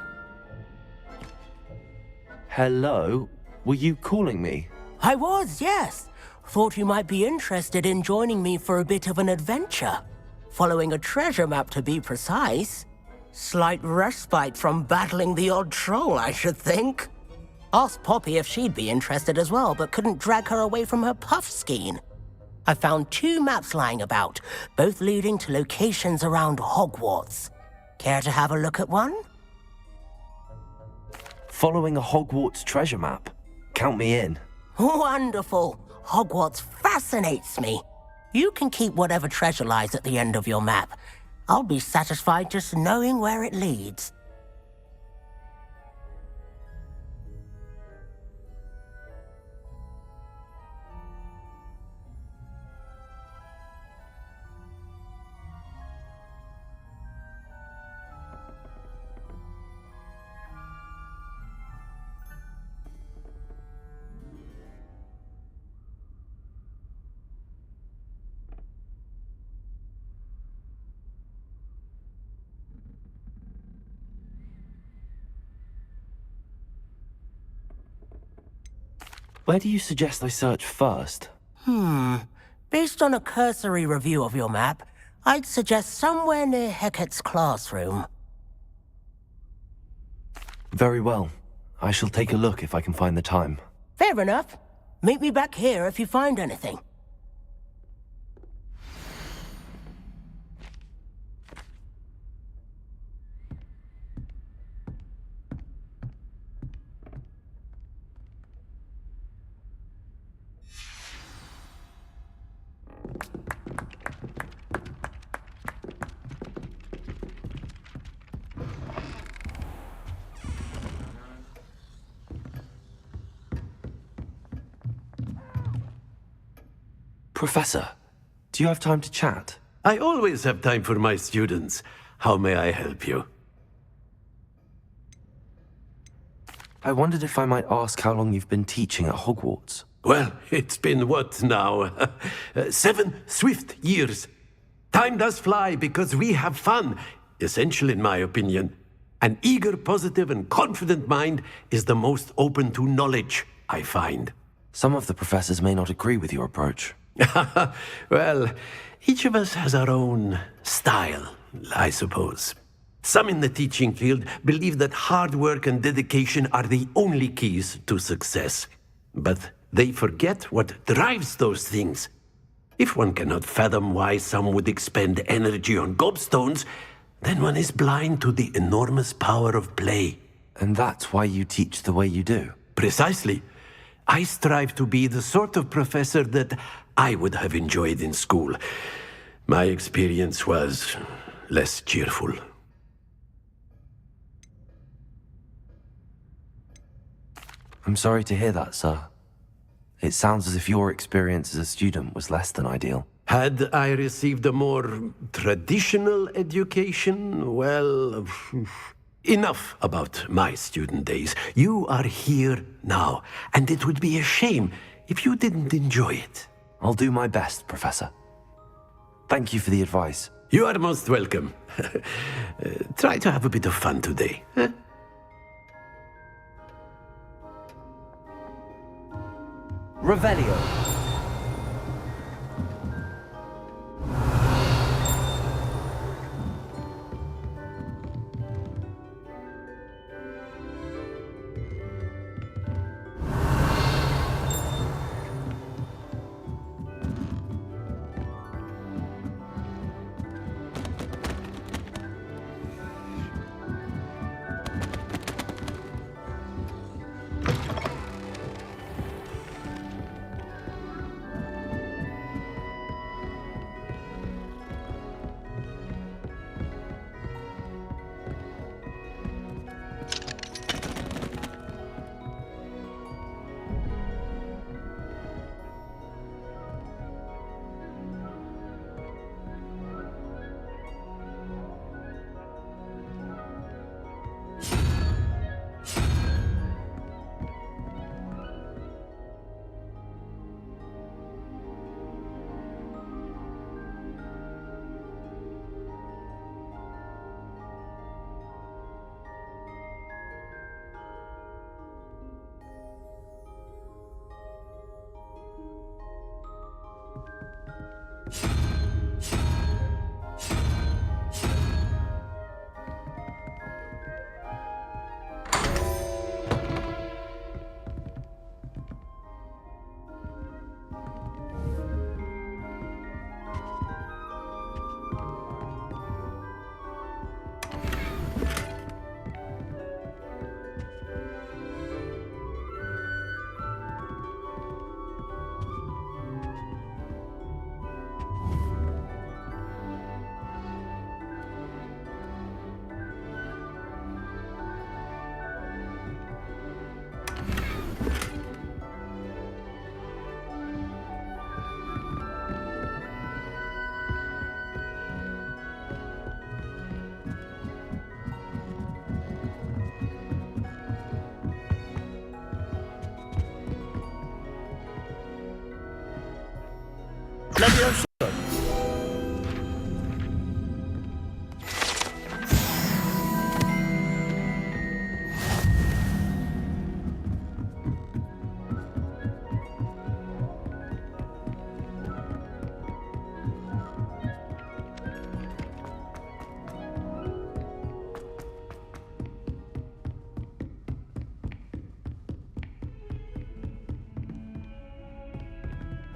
Speaker 3: Hello? Were you calling me?
Speaker 13: I was, yes. Thought you might be interested in joining me for a bit of an adventure. Following a treasure map, to be precise. Slight respite from battling the odd troll, I should think. Asked Poppy if she'd be interested as well, but couldn't drag her away from her puff skein. I found 2 maps lying about, both leading to locations around Hogwarts. Care to have a look at one?
Speaker 3: Following a Hogwarts treasure map? Count me in.
Speaker 13: Wonderful. Hogwarts fascinates me. You can keep whatever treasure lies at the end of your map. I'll be satisfied just knowing where it leads.
Speaker 3: Where do you suggest I search first?
Speaker 13: Based on a cursory review of your map, I'd suggest somewhere near Hecat's classroom.
Speaker 3: Very well. I shall take a look if I can find the time.
Speaker 13: Fair enough. Meet me back here if you find anything.
Speaker 3: Professor, do you have time to chat?
Speaker 11: I always have time for my students. How may I help you?
Speaker 3: I wondered if I might ask how long you've been teaching at Hogwarts.
Speaker 11: Well, it's been what now? 7 swift years. Time does fly because we have fun. Essential in my opinion. An eager, positive, and confident mind is the most open to knowledge, I find.
Speaker 3: Some of the professors may not agree with your approach.
Speaker 11: Well, each of us has our own style, I suppose. Some in the teaching field believe that hard work and dedication are the only keys to success. But they forget what drives those things. If one cannot fathom why some would expend energy on gobstones, then one is blind to the enormous power of play.
Speaker 3: And that's why you teach the way you do?
Speaker 11: Precisely. I strive to be the sort of professor that I would have enjoyed in school. My experience was less cheerful.
Speaker 3: I'm sorry to hear that, sir. It sounds as if your experience as a student was less than ideal.
Speaker 11: Had I received a more traditional education, well, enough about my student days. You are here now, and it would be a shame if you didn't enjoy it.
Speaker 3: I'll do my best, Professor. Thank you for the advice.
Speaker 11: You are most welcome. Try to have a bit of fun today. Huh?
Speaker 3: Revelio.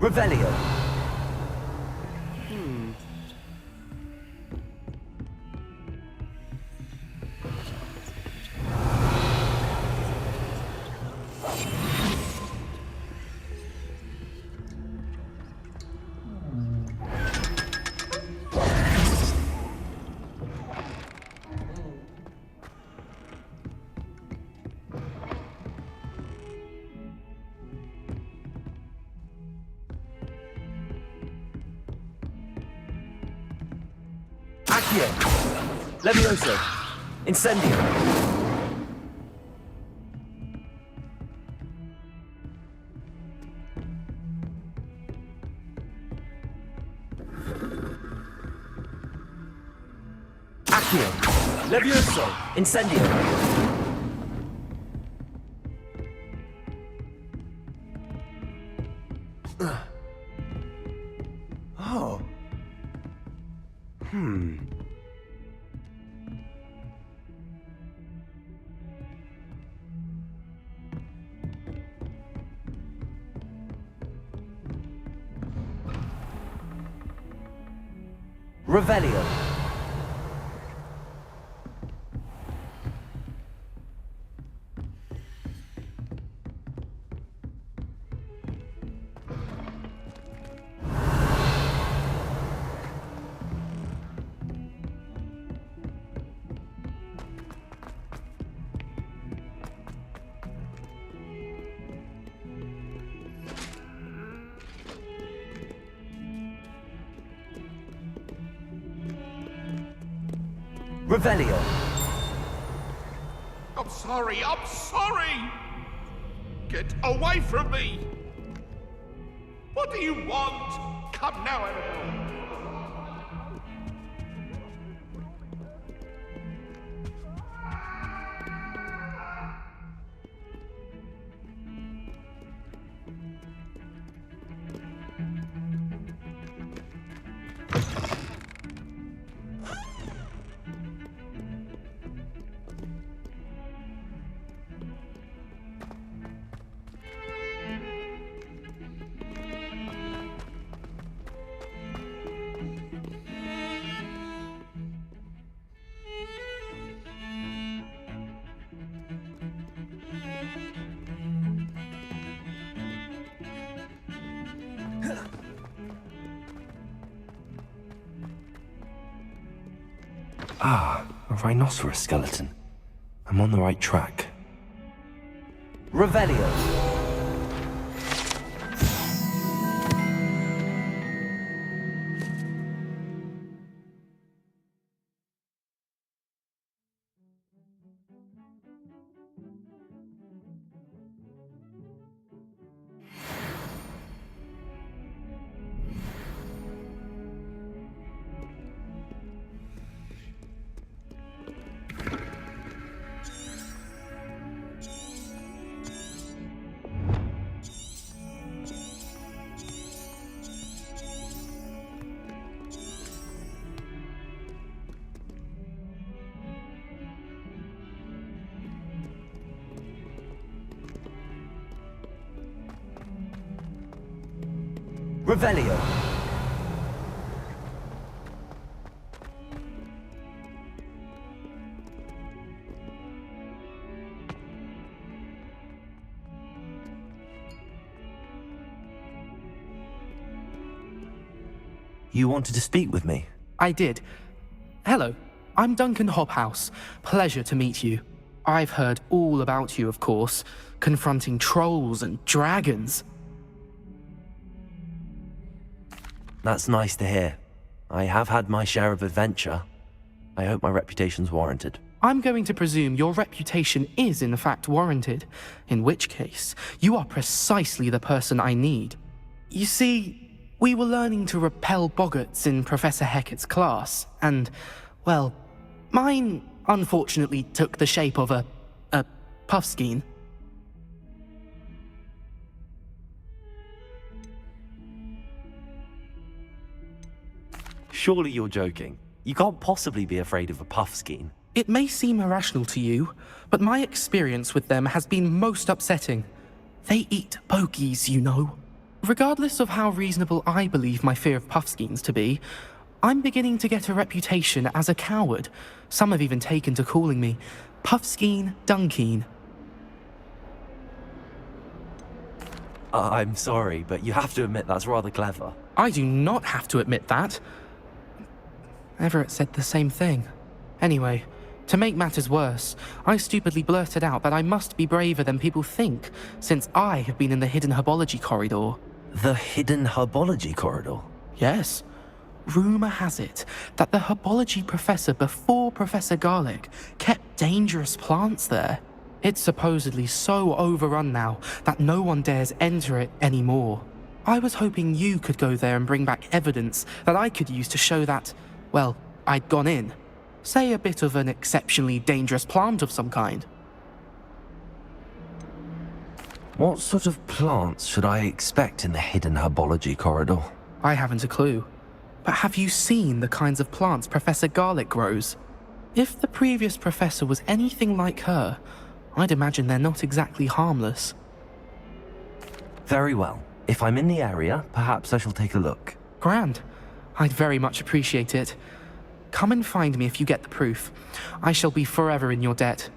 Speaker 3: Revelio. Accio. Levioso. Incendio. Accio. Levioso. Incendio. Oh. Revelio. Revelio.
Speaker 1: I'm sorry, I'm sorry! Get away from me! What do you want? Come now, Annabelle.
Speaker 3: Ah, a rhinoceros skeleton. I'm on the right track. Revelio. Revelio. You wanted to speak with me?
Speaker 14: I did. Hello, I'm Duncan Hobhouse. Pleasure to meet you. I've heard all about you, of course, confronting trolls and dragons.
Speaker 3: That's nice to hear. I have had my share of adventure. I hope my reputation's warranted.
Speaker 14: I'm going to presume your reputation is in fact warranted, in which case, you are precisely the person I need. You see, we were learning to repel boggarts in Professor Hecat's class, and, well, mine unfortunately took the shape of a puffskein.
Speaker 3: Surely you're joking. You can't possibly be afraid of a puffskein.
Speaker 14: It may seem irrational to you, but my experience with them has been most upsetting. They eat bogies, you know. Regardless of how reasonable I believe my fear of puffskeins to be, I'm beginning to get a reputation as a coward. Some have even taken to calling me Puffskein Dunkeen.
Speaker 3: I'm sorry, but you have to admit that's rather clever.
Speaker 14: I do not have to admit that. Everett said the same thing. Anyway, to make matters worse, I stupidly blurted out that I must be braver than people think, since I have been in the hidden herbology corridor.
Speaker 3: The hidden herbology corridor?
Speaker 14: Yes. Rumour has it that the herbology professor before Professor Garlic kept dangerous plants there. It's supposedly so overrun now that no one dares enter it anymore. I was hoping you could go there and bring back evidence that I could use to show that, well, I'd gone in. Say a bit of an exceptionally dangerous plant of some kind.
Speaker 3: What sort of plants should I expect in the hidden herbology corridor?
Speaker 14: I haven't a clue. But have you seen the kinds of plants Professor Garlic grows? If the previous professor was anything like her, I'd imagine they're not exactly harmless.
Speaker 3: Very well. If I'm in the area, perhaps I shall take a look.
Speaker 14: Grand. I'd very much appreciate it. Come and find me if you get the proof. I shall be forever in your debt.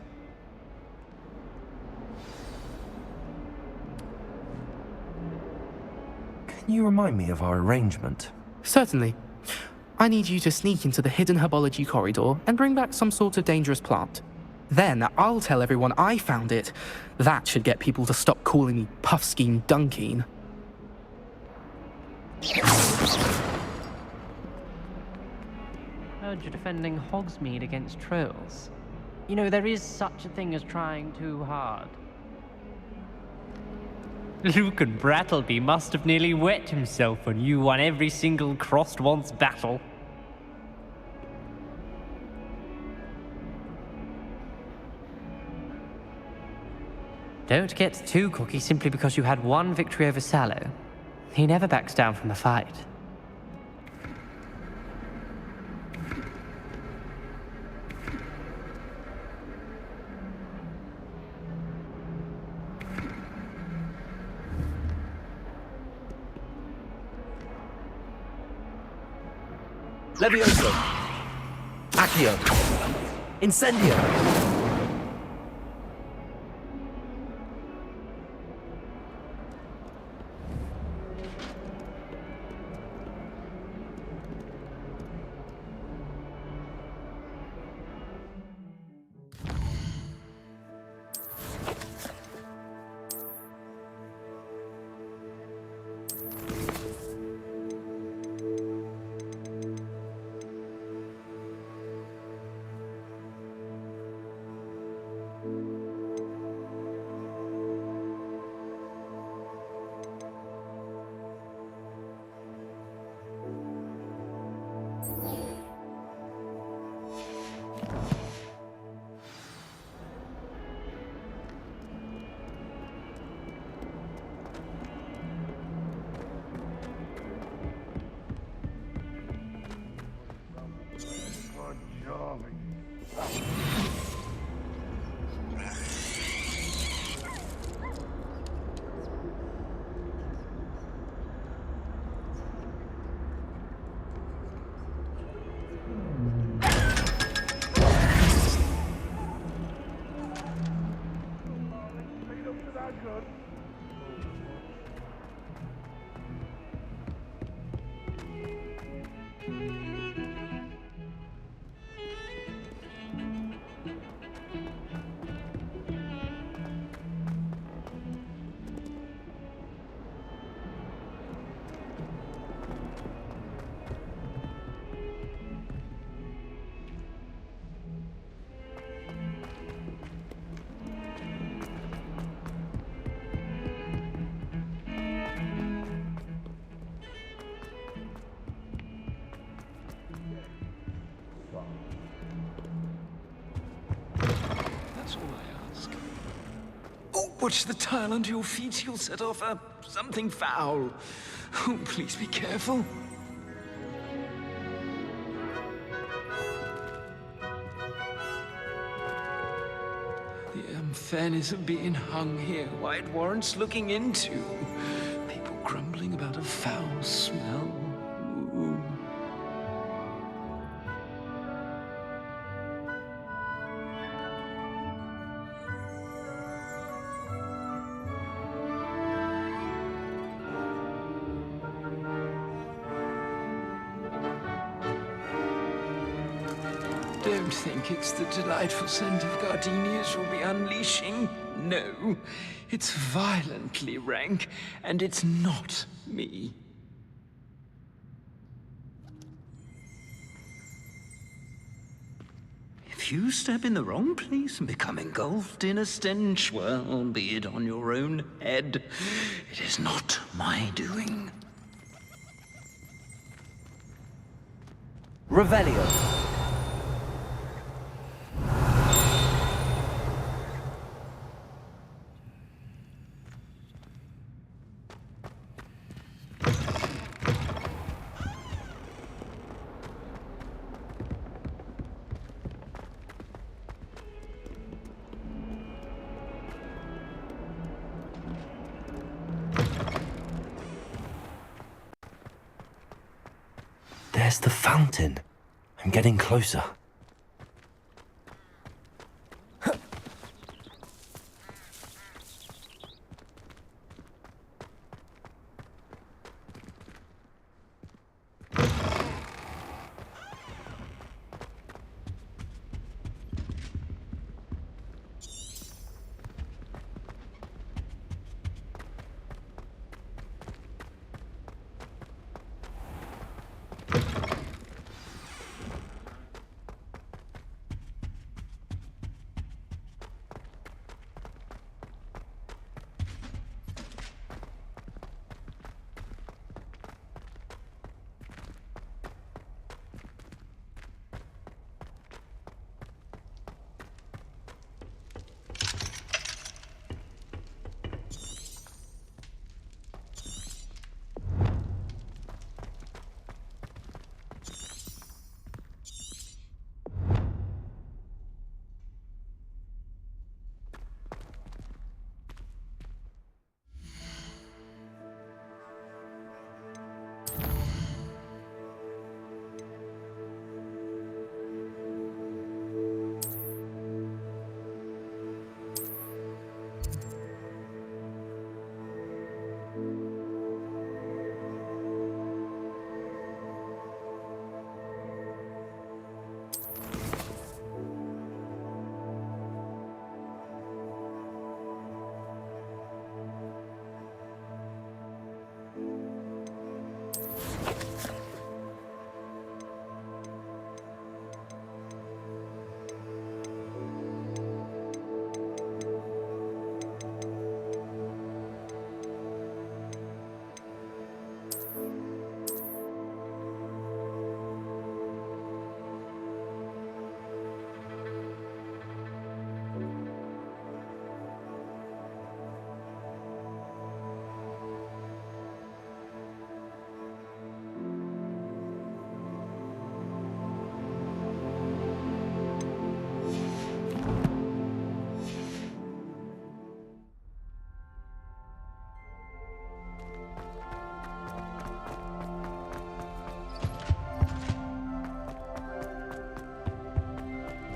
Speaker 3: Can you remind me of our arrangement?
Speaker 14: Certainly. I need you to sneak into the hidden herbology corridor and bring back some sort of dangerous plant. Then I'll tell everyone I found it. That should get people to stop calling me Puffskein Dunkeen.
Speaker 15: Heard you're defending Hogsmeade against trolls. You know, there is such a thing as trying too hard. Luke and Brattleby must have nearly wet himself when you won every single crossed once battle. Don't get too cocky simply because you had one victory over Sallow. He never backs down from a fight.
Speaker 3: Levioso! Accio! Incendio!
Speaker 16: Watch the tile under your feet. You'll set off something foul. Oh, please be careful. The unfairness of being hung here, why it warrants looking into. People grumbling about a foul smell. Ooh. Don't think it's the delightful scent of gardenias you'll be unleashing. No, it's violently rank, and it's not me. If you step in the wrong place and become engulfed in a stench, well, be it on your own head. It is not my doing.
Speaker 3: Revelio. There's the fountain. I'm getting closer.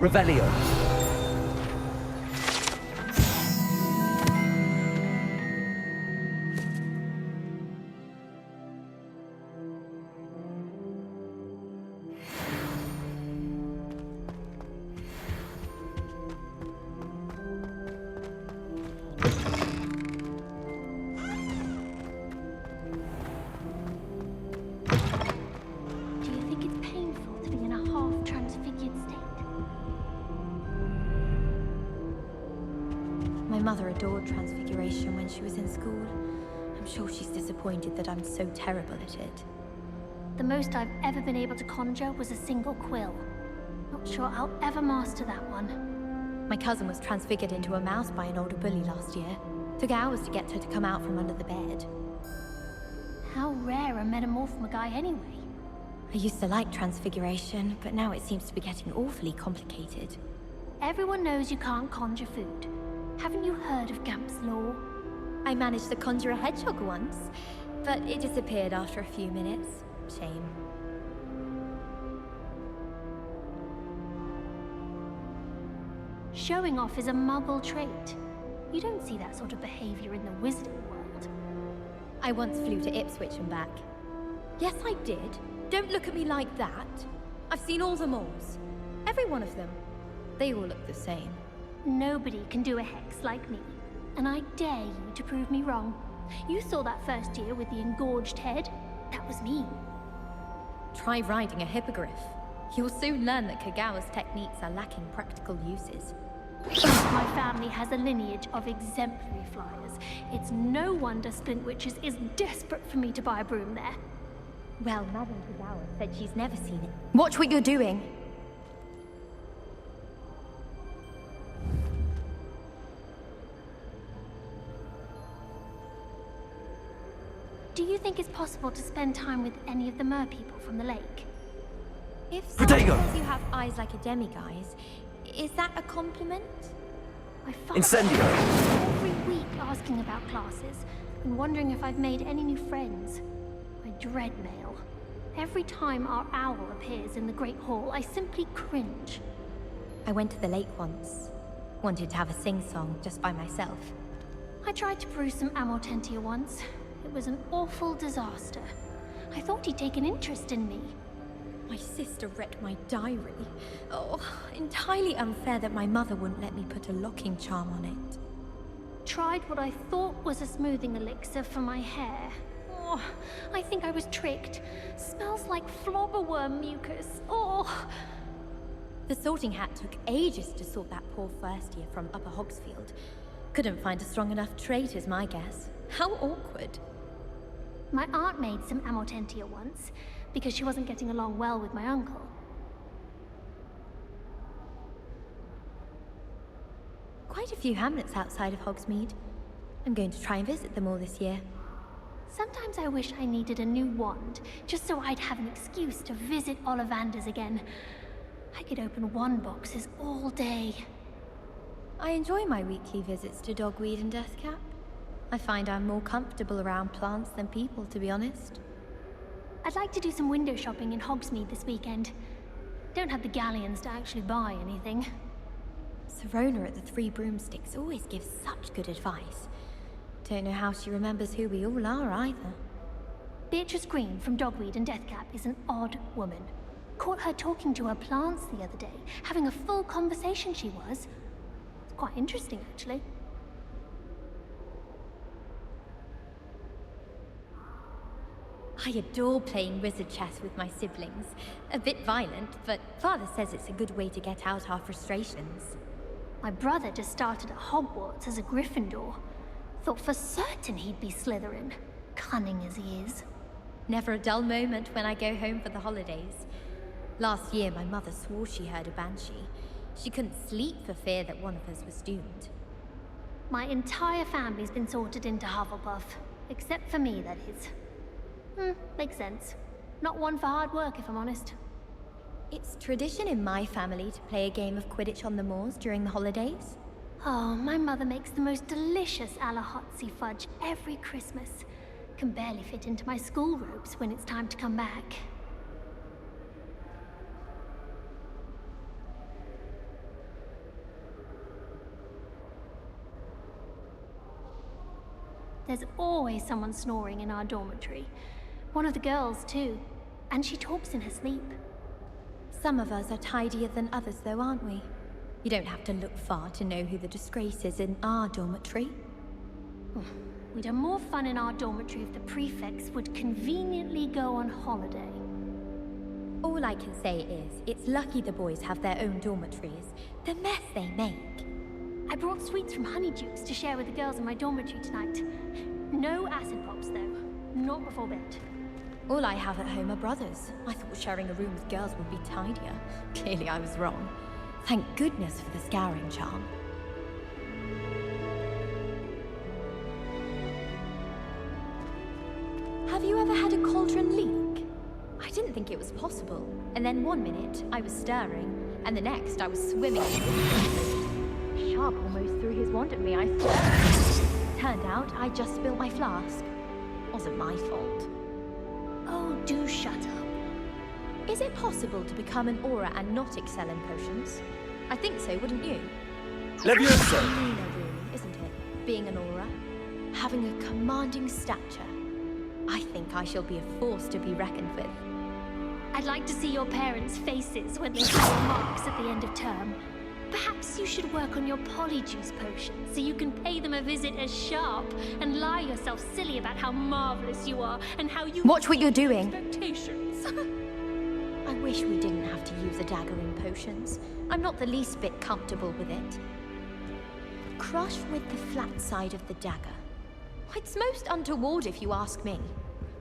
Speaker 3: Revelio.
Speaker 17: Do you think it's painful to be in a half-transfigured state?
Speaker 7: My mother adored Transfiguration when she was in school. I'm sure she's disappointed that I'm so terrible at it.
Speaker 17: The most I've ever been able to conjure was a single quill. Not sure I'll ever master that one.
Speaker 7: My cousin was transfigured into a mouse by an older bully last year. Took hours to get her to come out from under the bed.
Speaker 17: How rare a metamorph guy anyway?
Speaker 7: I used to like Transfiguration, but now it seems to be getting awfully complicated.
Speaker 17: Everyone knows you can't conjure food. Haven't you heard of Gamp's Law?
Speaker 7: I managed to conjure a hedgehog once, but it disappeared after a few minutes. Shame.
Speaker 17: Showing off is a muggle trait. You don't see that sort of behavior in the wizarding world.
Speaker 7: I once flew to Ipswich and back. Yes, I did. Don't look at me like that. I've seen all the moles. Every one of them. They all look the same.
Speaker 17: Nobody can do a hex like me. And I dare you to prove me wrong. You saw that first year with the engorged head. That was me.
Speaker 7: Try riding a hippogriff. You'll soon learn that Kagawa's techniques are lacking practical uses.
Speaker 17: My family has a lineage of exemplary flyers. It's no wonder Splint Witches is desperate for me to buy a broom there.
Speaker 7: Well, Madame Kagawa said she's never seen it. Watch what you're doing!
Speaker 17: Do you think it's possible to spend time with any of the merpeople from the lake?
Speaker 7: If someone says you have eyes like a demiguise, is that a compliment?
Speaker 17: My father
Speaker 3: Incendio!
Speaker 17: every week asking about classes and wondering if I've made any new friends. I dread mail. Every time our owl appears in the Great Hall, I simply cringe.
Speaker 7: I went to the lake once. Wanted to have a sing-song just by myself.
Speaker 17: I tried to brew some Amortentia once. It was an awful disaster. I thought he'd take an interest in me.
Speaker 7: My sister read my diary. Oh, entirely unfair that my mother wouldn't let me put a locking charm on it.
Speaker 17: Tried what I thought was a smoothing elixir for my hair. Oh, I think I was tricked. Smells like flobberworm mucus. Oh.
Speaker 7: The sorting hat took ages to sort that poor first year from Upper Hogsfield. Couldn't find a strong enough trait is my guess. How awkward.
Speaker 17: My aunt made some Amortentia once, because she wasn't getting along well with my uncle.
Speaker 7: Quite a few hamlets outside of Hogsmeade. I'm going to try and visit them all this year.
Speaker 17: Sometimes I wish I needed a new wand, just so I'd have an excuse to visit Ollivanders again. I could open wand boxes all day.
Speaker 7: I enjoy my weekly visits to Dogweed and Deathcap. I find I'm more comfortable around plants than people, to be honest.
Speaker 17: I'd like to do some window shopping in Hogsmeade this weekend. Don't have the galleons to actually buy anything.
Speaker 7: Serona at the Three Broomsticks always gives such good advice. Don't know how she remembers who we all are, either.
Speaker 17: Beatrice Green from Dogweed and Deathcap is an odd woman. Caught her talking to her plants the other day, having a full conversation she was. It's quite interesting, actually.
Speaker 7: I adore playing wizard chess with my siblings. A bit violent, but Father says it's a good way to get out our frustrations.
Speaker 17: My brother just started at Hogwarts as a Gryffindor. Thought for certain he'd be Slytherin, cunning as he is.
Speaker 7: Never a dull moment when I go home for the holidays. Last year, my mother swore she heard a banshee. She couldn't sleep for fear that one of us was doomed.
Speaker 17: My entire family's been sorted into Hufflepuff. Except for me, that is. Makes sense. Not one for hard work, if I'm honest.
Speaker 7: It's tradition in my family to play a game of Quidditch on the moors during the holidays.
Speaker 17: Oh, my mother makes the most delicious Alahotsy fudge every Christmas. Can barely fit into my school robes when it's time to come back. There's always someone snoring in our dormitory. One of the girls, too. And she talks in her sleep.
Speaker 7: Some of us are tidier than others, though, aren't we? You don't have to look far to know who the disgrace is in our dormitory.
Speaker 17: We'd have more fun in our dormitory if the prefects would conveniently go on holiday.
Speaker 7: All I can say is, it's lucky the boys have their own dormitories. The mess they make.
Speaker 17: I brought sweets from Honeydukes to share with the girls in my dormitory tonight. No acid pops, though. Not before bed.
Speaker 7: All I have at home are brothers. I thought sharing a room with girls would be tidier. Clearly I was wrong. Thank goodness for the scouring charm. Have you ever had a cauldron leak? I didn't think it was possible. And then one minute, I was stirring, and the next, I was swimming. Sharp almost threw his wand at me, I swear. Turned out, I just spilled my flask. Wasn't my fault.
Speaker 17: Oh, do shut up.
Speaker 7: Is it possible to become an aura and not excel in potions? I think so, wouldn't you?
Speaker 9: Leviosa!
Speaker 7: Really, isn't it? Being an aura. Having a commanding stature. I think I shall be a force to be reckoned with.
Speaker 17: I'd like to see your parents' faces when they see your marks at the end of term. Perhaps you should work on your polyjuice potion so you can pay them a visit as sharp and lie yourself silly about how marvelous you are and how you
Speaker 7: watch what you're doing.
Speaker 17: Expectations.
Speaker 7: I wish we didn't have to use a dagger in potions. I'm not the least bit comfortable with it. Crush with the flat side of the dagger. It's most untoward if you ask me.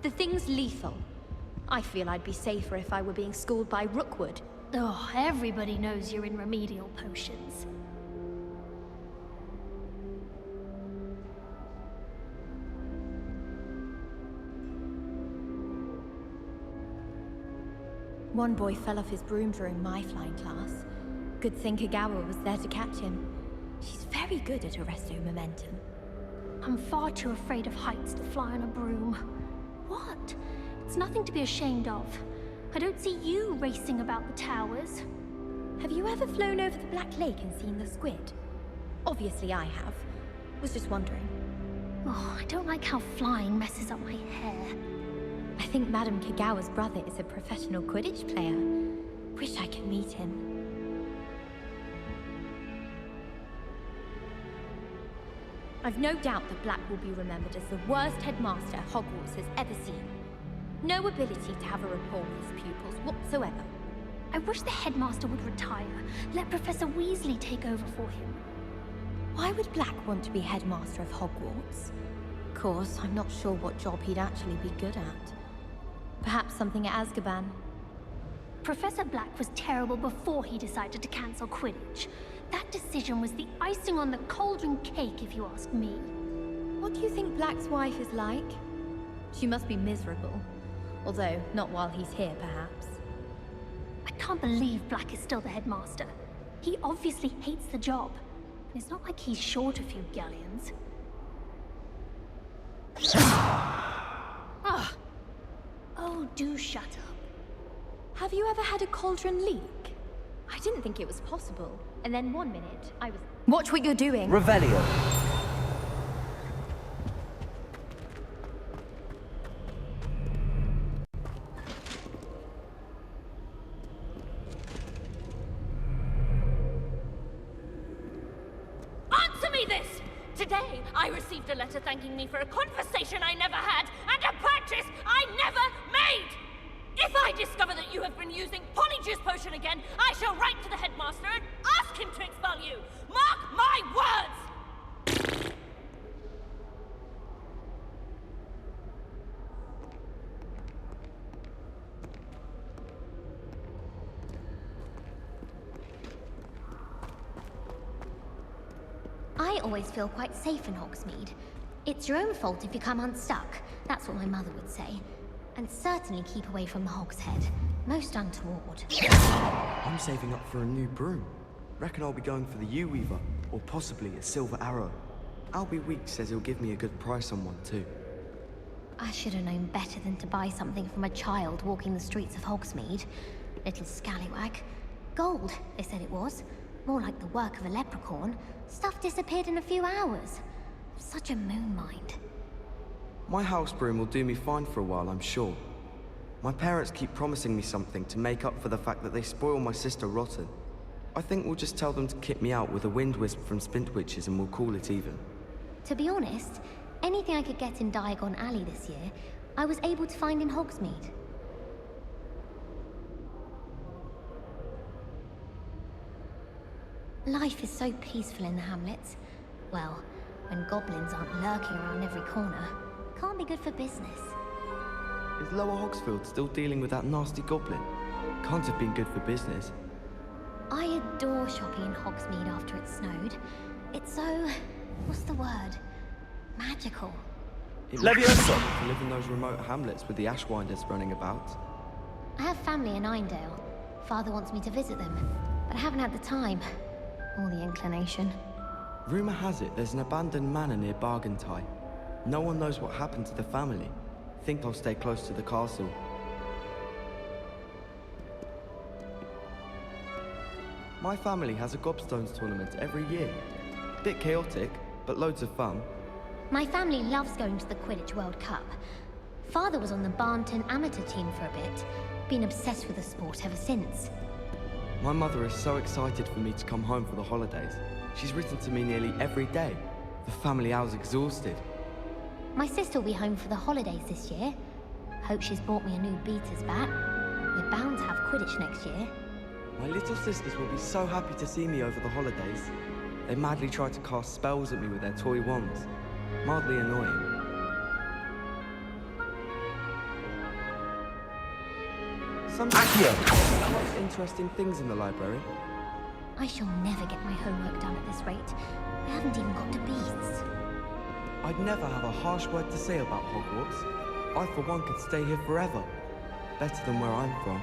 Speaker 7: The thing's lethal. I feel I'd be safer if I were being schooled by Rookwood.
Speaker 17: Oh, everybody knows you're in remedial potions.
Speaker 7: One boy fell off his broom during my flying class. Good thing Kagawa was there to catch him. She's very good at arresto momentum.
Speaker 17: I'm far too afraid of heights to fly on a broom. What? It's nothing to be ashamed of. I don't see you racing about the towers.
Speaker 7: Have you ever flown over the Black Lake and seen the squid? Obviously I have. Was just wondering.
Speaker 17: Oh, I don't like how flying messes up my hair.
Speaker 7: I think Madame Kagawa's brother is a professional Quidditch player. Wish I could meet him. I've no doubt that Black will be remembered as the worst headmaster Hogwarts has ever seen. No ability to have a rapport with his pupils whatsoever.
Speaker 17: I wish the headmaster would retire. Let Professor Weasley take over for him.
Speaker 7: Why would Black want to be headmaster of Hogwarts? Of course, I'm not sure what job he'd actually be good at. Perhaps something at Azkaban.
Speaker 17: Professor Black was terrible before he decided to cancel Quidditch. That decision was the icing on the cauldron cake, if you ask me.
Speaker 7: What do you think Black's wife is like? She must be miserable. Although, not while he's here, perhaps.
Speaker 17: I can't believe Black is still the headmaster. He obviously hates the job. It's not like he's short a few galleons. Ah! Oh, do shut up.
Speaker 7: Have you ever had a cauldron leak? I didn't think it was possible. And then 1 minute, I was... Watch what you're doing!
Speaker 3: Revelio.
Speaker 18: Answer me this! Today, I received a letter thanking me for a conversation I never had and a purchase I never made! If I discover that you have been using Polyjuice Potion again, I shall write to the headmaster and ask him to expel you! Mark my words!
Speaker 17: I always feel quite safe in Hogsmeade. It's your own fault if you come unstuck. That's what my mother would say. And certainly keep away from the Hog's Head. Most untoward.
Speaker 19: I'm saving up for a new broom. Reckon I'll be going for the Yew-Weaver, or possibly a Silver Arrow. Albie Weeks says he'll give me a good price on one too.
Speaker 17: I should have known better than to buy something from a child walking the streets of Hogsmeade. Little scallywag. Gold, they said it was. More like the work of a leprechaun. Stuff disappeared in a few hours. Such a moon mind.
Speaker 19: My house broom will do me fine for a while, I'm sure. My parents keep promising me something to make up for the fact that they spoil my sister rotten. I think we'll just tell them to kit me out with a wind wisp from Spintwitches and we'll call it even.
Speaker 17: To be honest, anything I could get in Diagon Alley this year, I was able to find in Hogsmeade. Life is so peaceful in the hamlets. Well, when goblins aren't lurking around every corner. Can't be good for business.
Speaker 19: Is Lower Hogsfield still dealing with that nasty goblin? Can't have been good for business.
Speaker 17: I adore shopping in Hogsmeade after it snowed. It's so... what's the word? Magical.
Speaker 19: It must be fun to live in those remote hamlets with the Ashwinders running about.
Speaker 17: I have family in Eindale. Father wants me to visit them, but I haven't had the time. Or the inclination.
Speaker 19: Rumour has it there's an abandoned manor near Bargentine. No one knows what happened to the family. Think I'll stay close to the castle. My family has a gobstones tournament every year. Bit chaotic, but loads of fun.
Speaker 17: My family loves going to the Quidditch World Cup. Father was on the Barnton amateur team for a bit. Been obsessed with the sport ever since.
Speaker 19: My mother is so excited for me to come home for the holidays. She's written to me nearly every day. The family owl's exhausted.
Speaker 17: My sister will be home for the holidays this year. Hope she's bought me a new beater's bat. We're bound to have Quidditch next year.
Speaker 19: My little sisters will be so happy to see me over the holidays. They madly try to cast spells at me with their toy wands. Mildly annoying. Sometimes lots interesting things in the library.
Speaker 17: I shall never get my homework done at this rate. I haven't even got to beasts.
Speaker 19: I'd never have a harsh word to say about Hogwarts. I, for one, could stay here forever. Better than where I'm from.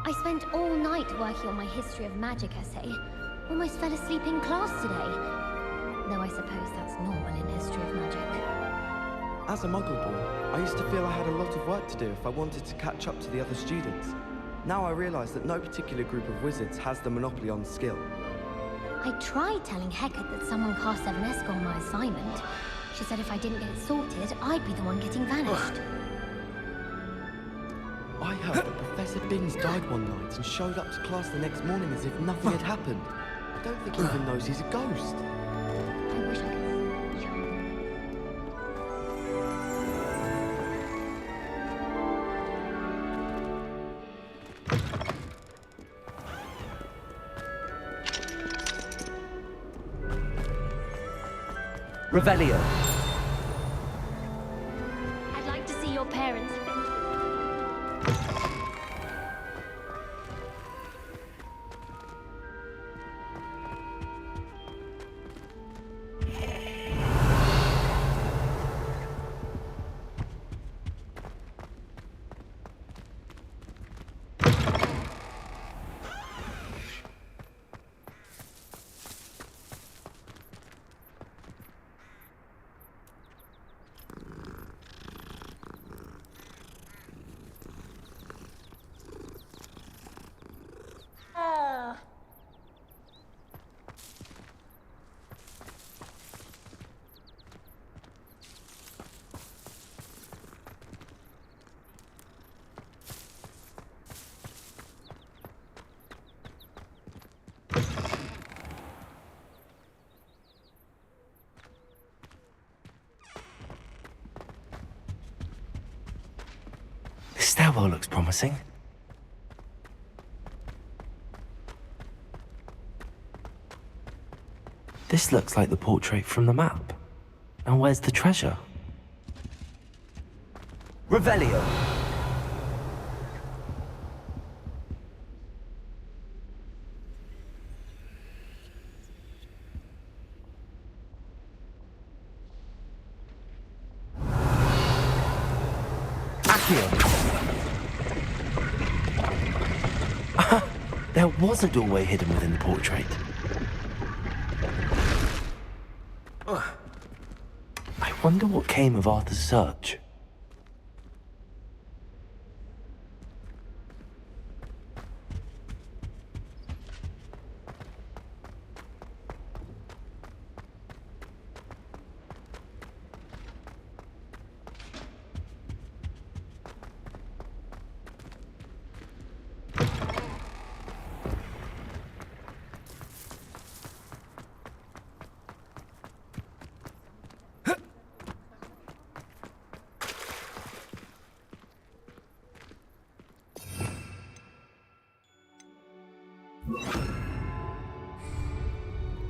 Speaker 17: I spent all night working on my history of magic essay. Almost fell asleep in class today. Though I suppose that's normal in history of magic.
Speaker 19: As a Muggle boy, I used to feel I had a lot of work to do if I wanted to catch up to the other students. Now I realise that no particular group of wizards has the monopoly on skill.
Speaker 17: I tried telling Hecate that someone cast Sevenesco on my assignment. She said if I didn't get it sorted, I'd be the one getting vanished.
Speaker 19: I heard that Professor Binns died one night and showed up to class the next morning as if nothing had happened. I don't think he even knows he's a ghost.
Speaker 17: I wish I could.
Speaker 3: Revelio.
Speaker 17: I'd like to see your parents.
Speaker 3: This stairwell looks promising. This looks like the portrait from the map. And where's the treasure? Revelio. There was a doorway hidden within the portrait. I wonder what came of Arthur's search.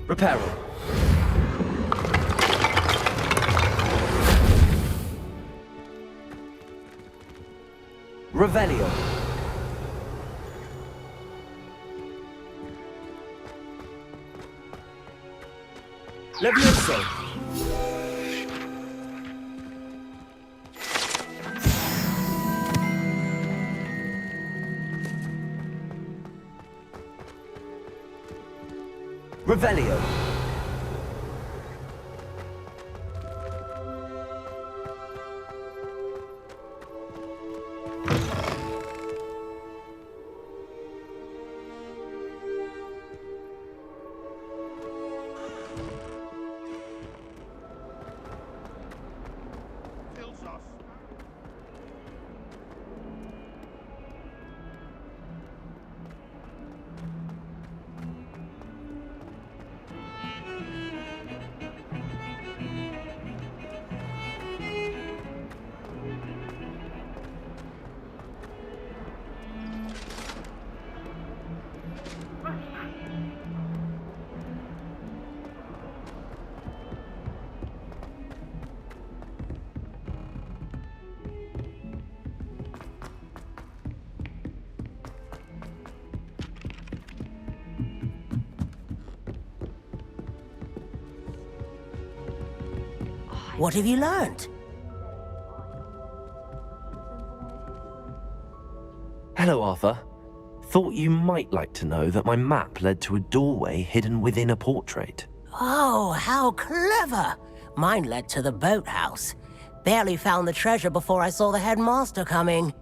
Speaker 3: Reparo. Revelio. Levioso. Revelio.
Speaker 13: What have you learned?
Speaker 3: Hello, Arthur. Thought you might like to know that my map led to a doorway hidden within a portrait.
Speaker 13: Oh, how clever! Mine led to the boathouse. Barely found the treasure before I saw the headmaster coming.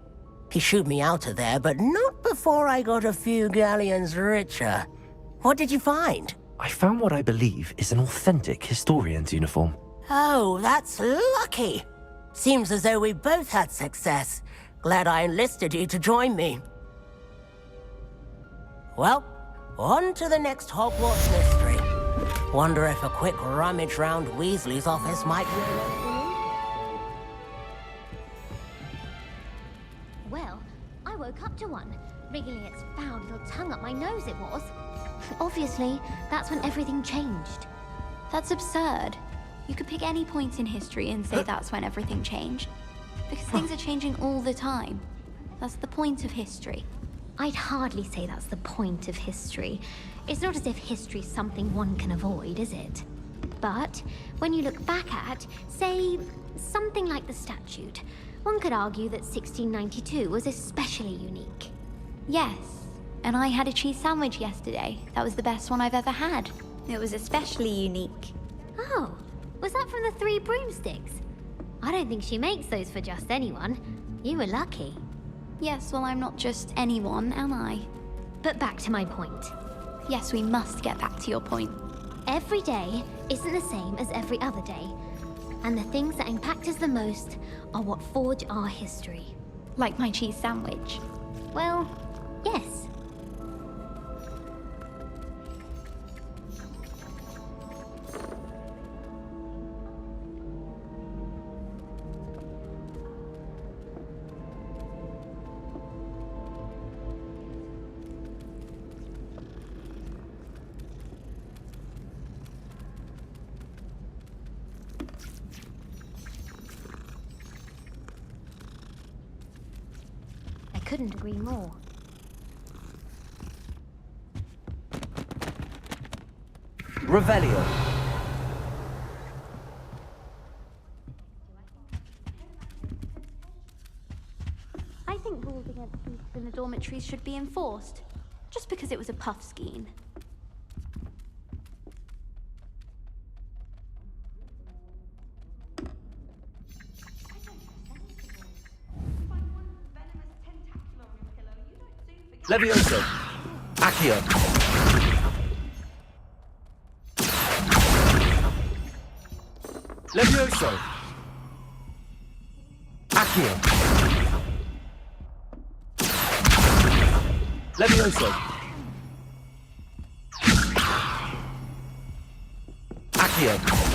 Speaker 13: He shooed me out of there, but not before I got a few galleons richer. What did you find?
Speaker 3: I found what I believe is an authentic historian's uniform.
Speaker 13: Oh, that's lucky. Seems as though we both had success. Glad I enlisted you to join me. Well, on to the next Hogwarts mystery. Wonder if a quick rummage round Weasley's office might be...
Speaker 17: Well, I woke up to one, wriggling its foul little tongue up my nose it was. Obviously, that's when everything changed.
Speaker 20: That's absurd. You could pick any point in history and say that's when everything changed. Because things are changing all the time. That's the point of history.
Speaker 17: I'd hardly say that's the point of history. It's not as if history's something one can avoid, is it? But when you look back at, say, something like the statute, one could argue that 1692 was especially unique.
Speaker 20: Yes, and I had a cheese sandwich yesterday. That was the best one I've ever had. It was especially unique.
Speaker 17: Oh, was that from the Three Broomsticks? I don't think she makes those for just anyone. You were lucky.
Speaker 20: Yes, well, I'm not just anyone, am I?
Speaker 17: But back to my point.
Speaker 20: Yes, we must get back to your point.
Speaker 17: Every day isn't the same as every other day. And the things that impact us the most are what forge our history.
Speaker 20: Like my cheese sandwich.
Speaker 17: Well, yes. Couldn't agree more.
Speaker 3: Revelio.
Speaker 20: I think rules against feasts in the dormitories should be enforced. Just because it was a puff scheme.
Speaker 3: Levioso. Accio. Levioso. Accio. Levioso. Accio.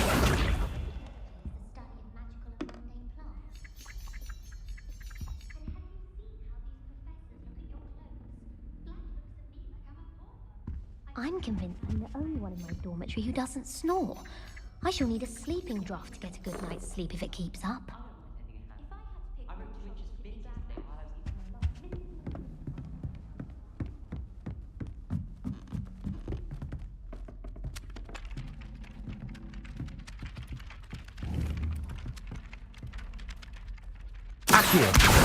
Speaker 17: I'm convinced I'm the only one in my dormitory who doesn't snore. I shall need a sleeping draught to get a good night's sleep if it keeps up.
Speaker 3: Accio.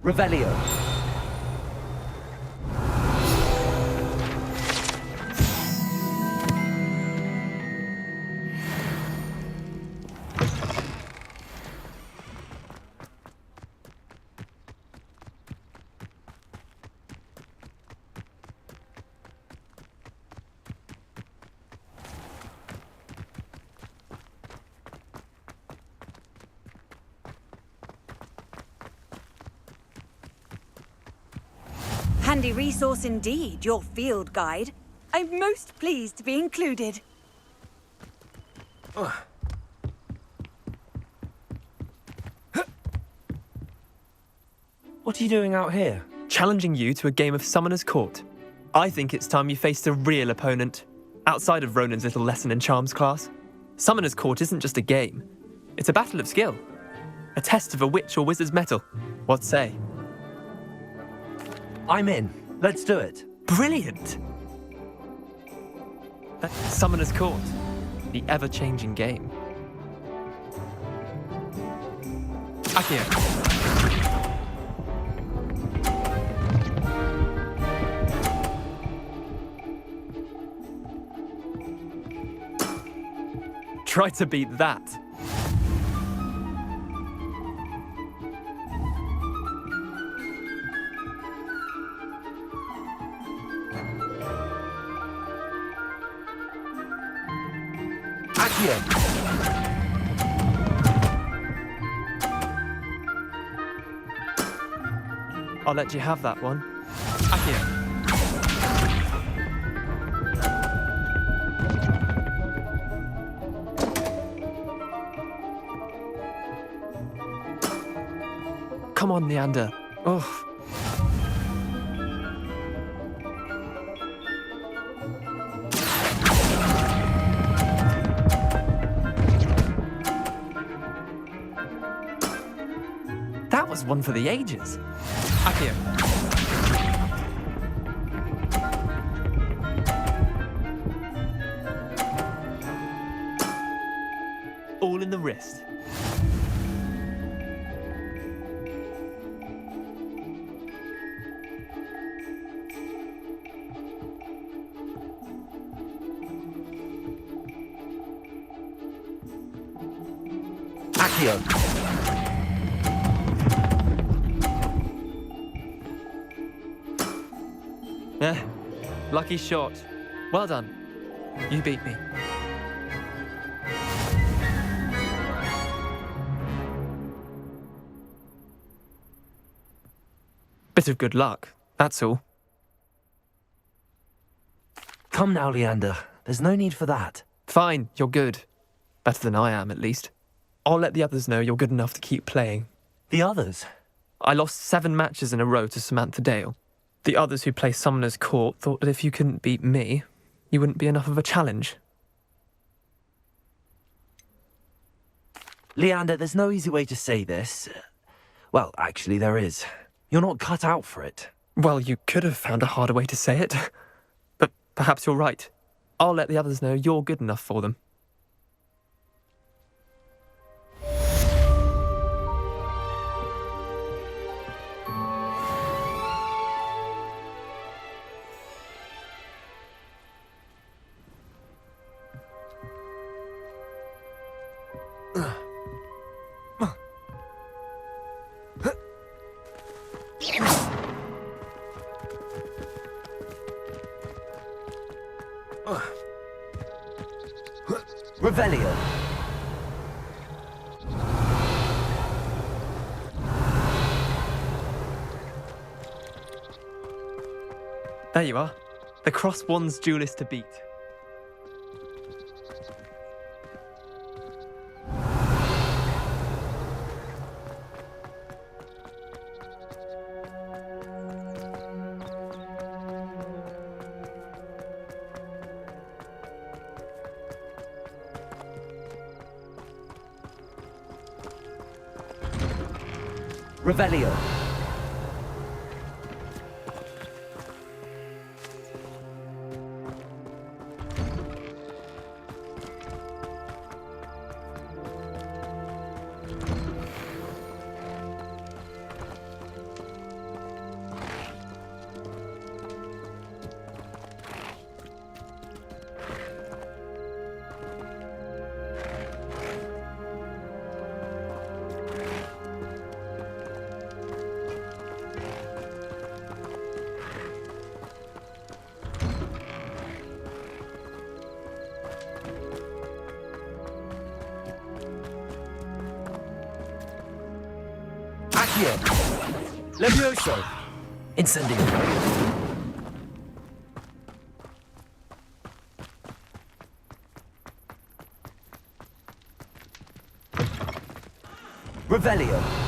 Speaker 3: Revelio.
Speaker 4: Handy resource indeed, your field guide. I'm most pleased to be included.
Speaker 3: What are you doing out here?
Speaker 21: Challenging you to a game of Summoner's Court. I think it's time you faced a real opponent, outside of Ronan's little lesson in charms class. Summoner's Court isn't just a game. It's a battle of skill. A test of a witch or wizard's mettle. What say?
Speaker 3: I'm in. Let's do it.
Speaker 21: Brilliant! Summoner's Court. The ever-changing game. Akio. Try to beat that.
Speaker 3: Akio.
Speaker 21: I'll let you have that one. Akio. Come on, Leander. Oh. That was one for the ages. Akio. All in the wrist.
Speaker 3: Akio.
Speaker 21: Lucky shot. Well done. You beat me. Bit of good luck, that's all.
Speaker 3: Come now, Leander. There's no need for that.
Speaker 21: Fine, you're good. Better than I am, at least. I'll let the others know you're good enough to keep playing.
Speaker 3: The others?
Speaker 21: I lost 7 matches in a row to Samantha Dale. The others who play Summoner's Court thought that if you couldn't beat me, you wouldn't be enough of a challenge.
Speaker 3: Leander, there's no easy way to say this. Well, actually, there is. You're not cut out for it.
Speaker 21: Well, you could have found a harder way to say it. But perhaps you're right. I'll let the others know you're good enough for them.
Speaker 3: Revelio.
Speaker 21: There you are. The Cross Wands duelist to beat.
Speaker 3: Revelio. Levioso.
Speaker 21: Incendio.
Speaker 3: Revelio.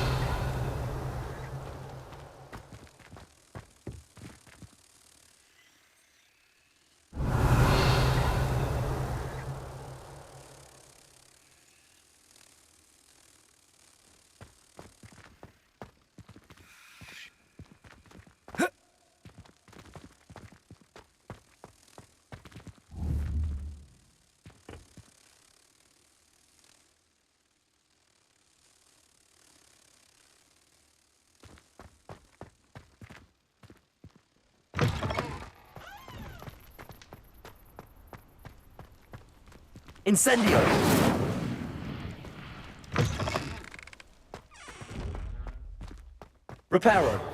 Speaker 3: Incendio! Reparo!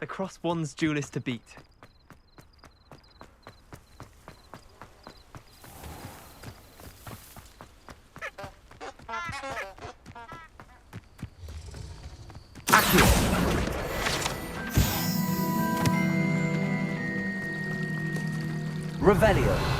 Speaker 21: The cross one's duelist to beat.
Speaker 3: Revelio.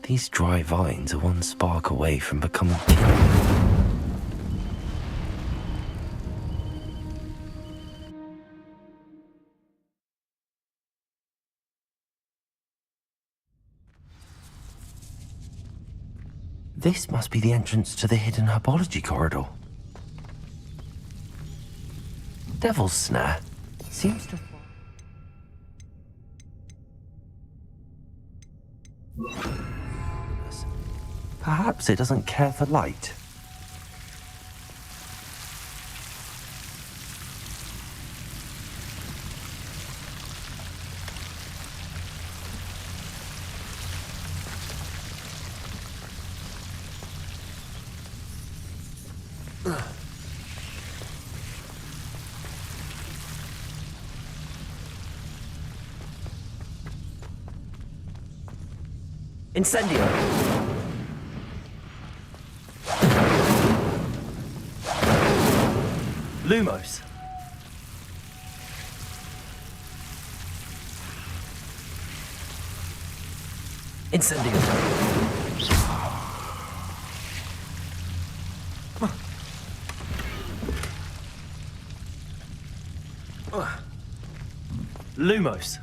Speaker 3: These dry vines are one spark away from becoming killer. This must be the entrance to the hidden herbology corridor. Devil's Snare seems to... Perhaps it doesn't care for light. Incendio! Lumos. Incendio. Lumos.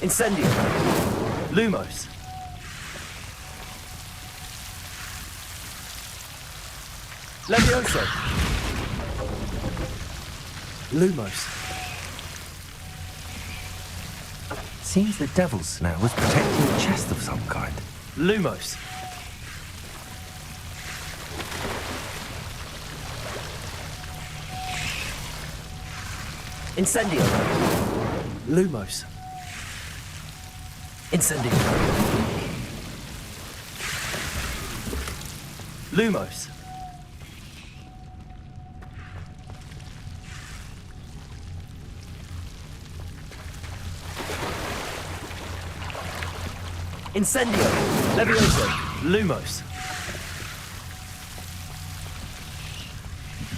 Speaker 3: Incendio. Lumos. Levioso. Lumos. Seems the Devil's Snare was protecting a chest of some kind. Lumos. Incendio. Lumos. Incendio. Lumos. Incendio. Levioso. Lumos.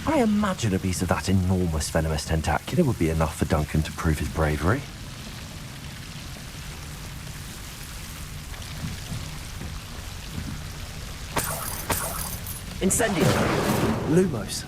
Speaker 3: I imagine a piece of that enormous venomous tentacular would be enough for Duncan to prove his bravery. Incendio. Lumos.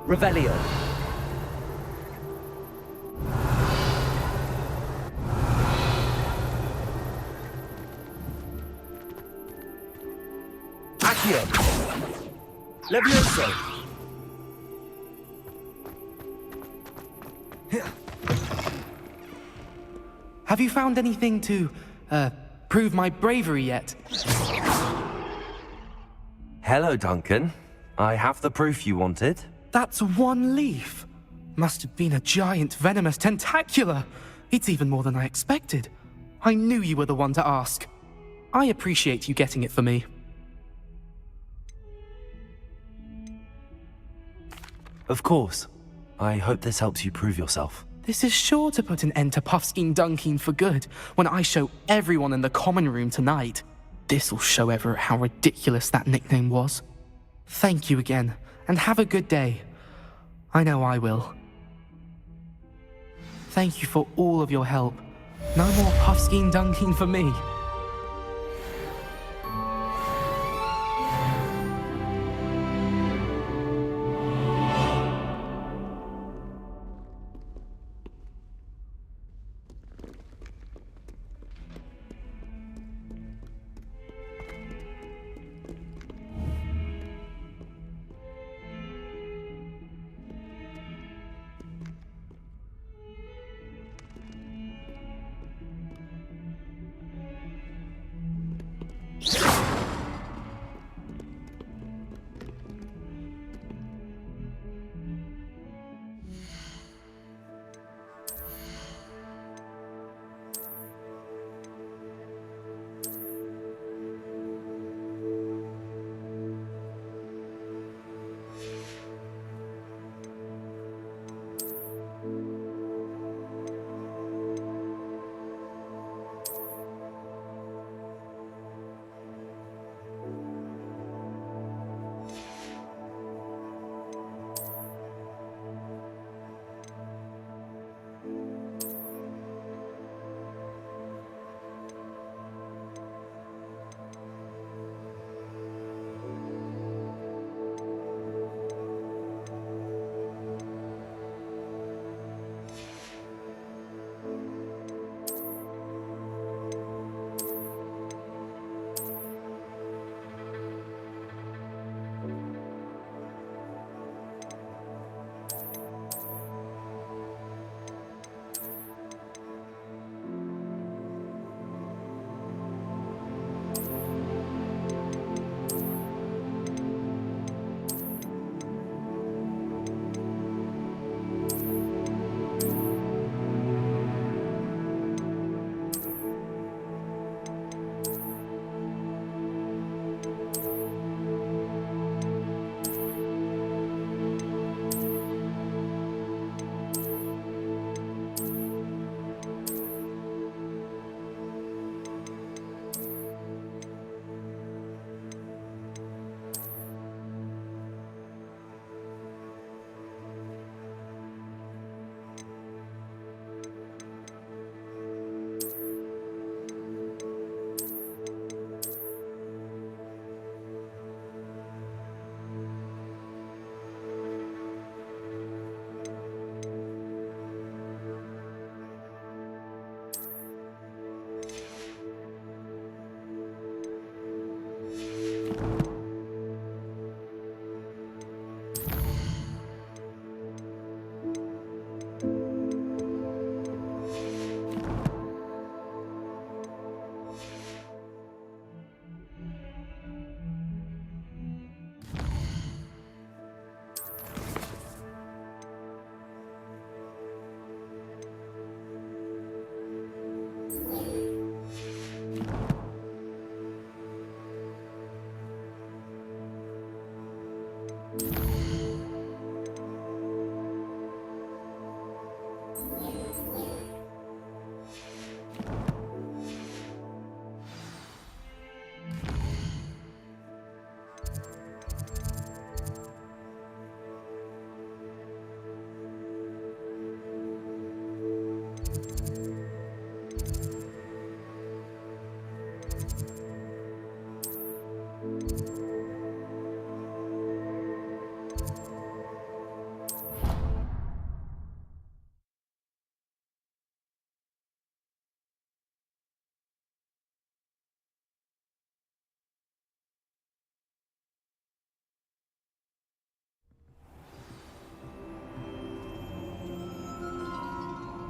Speaker 3: Revelio.
Speaker 2: Accio. Levioso.
Speaker 14: Have you found anything to, prove my bravery yet?
Speaker 3: Hello, Duncan. I have the proof you wanted.
Speaker 14: That's one leaf. Must have been a giant venomous tentacula. It's even more than I expected. I knew you were the one to ask. I appreciate you getting it for me.
Speaker 3: Of course. I hope this helps you prove yourself.
Speaker 14: This is sure to put an end to Puffskein Dunkeen for good when I show everyone in the common room tonight. This'll show Everett how ridiculous that nickname was. Thank you again, and have a good day. I know I will. Thank you for all of your help. No more Puffskein Dunkeen for me.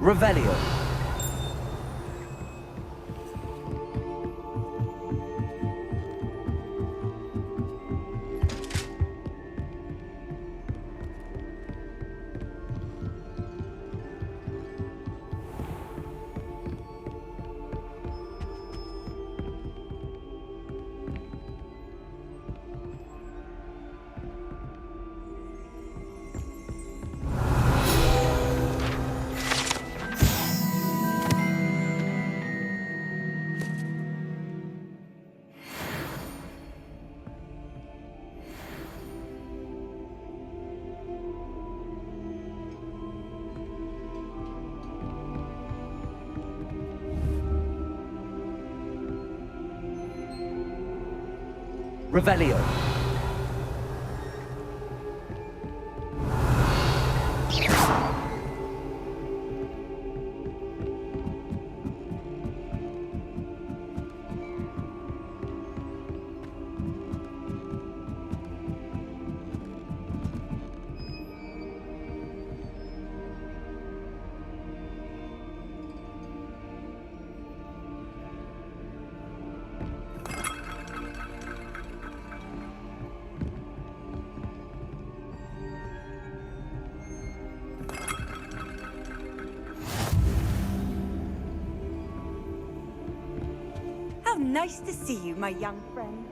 Speaker 3: Revelio. Revelio.
Speaker 4: How nice to see you, my young friend.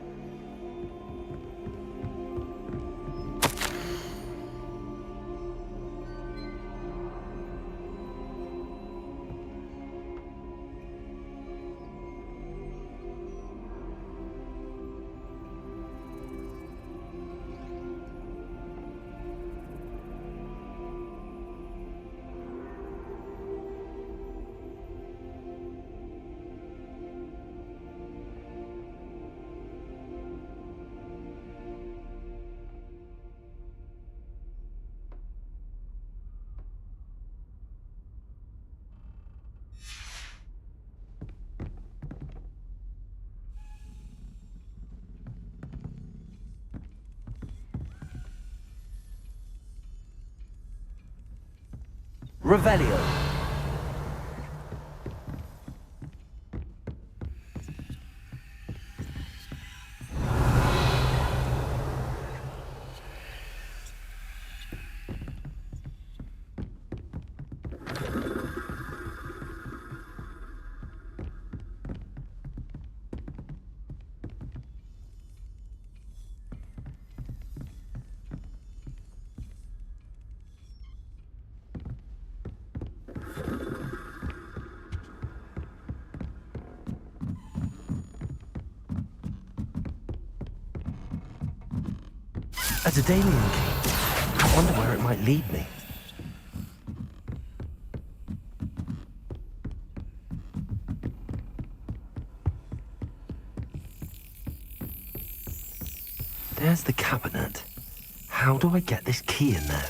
Speaker 3: Revelio. A Daedalian key. I wonder where it might lead me. There's the cabinet. How do I get this key in there?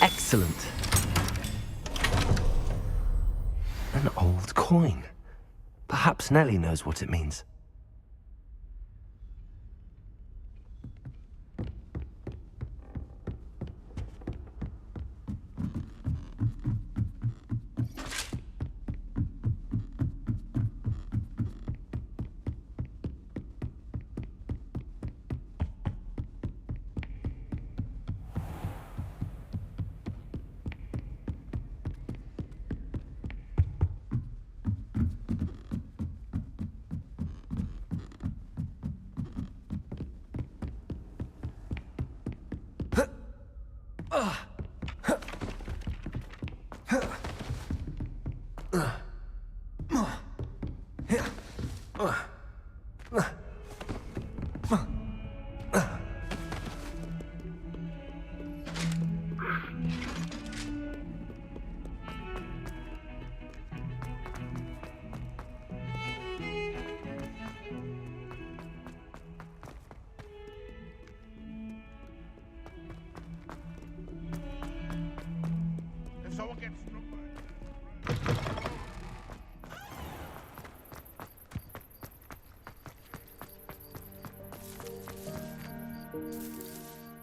Speaker 3: Excellent. An old coin. Perhaps Nellie knows what it means.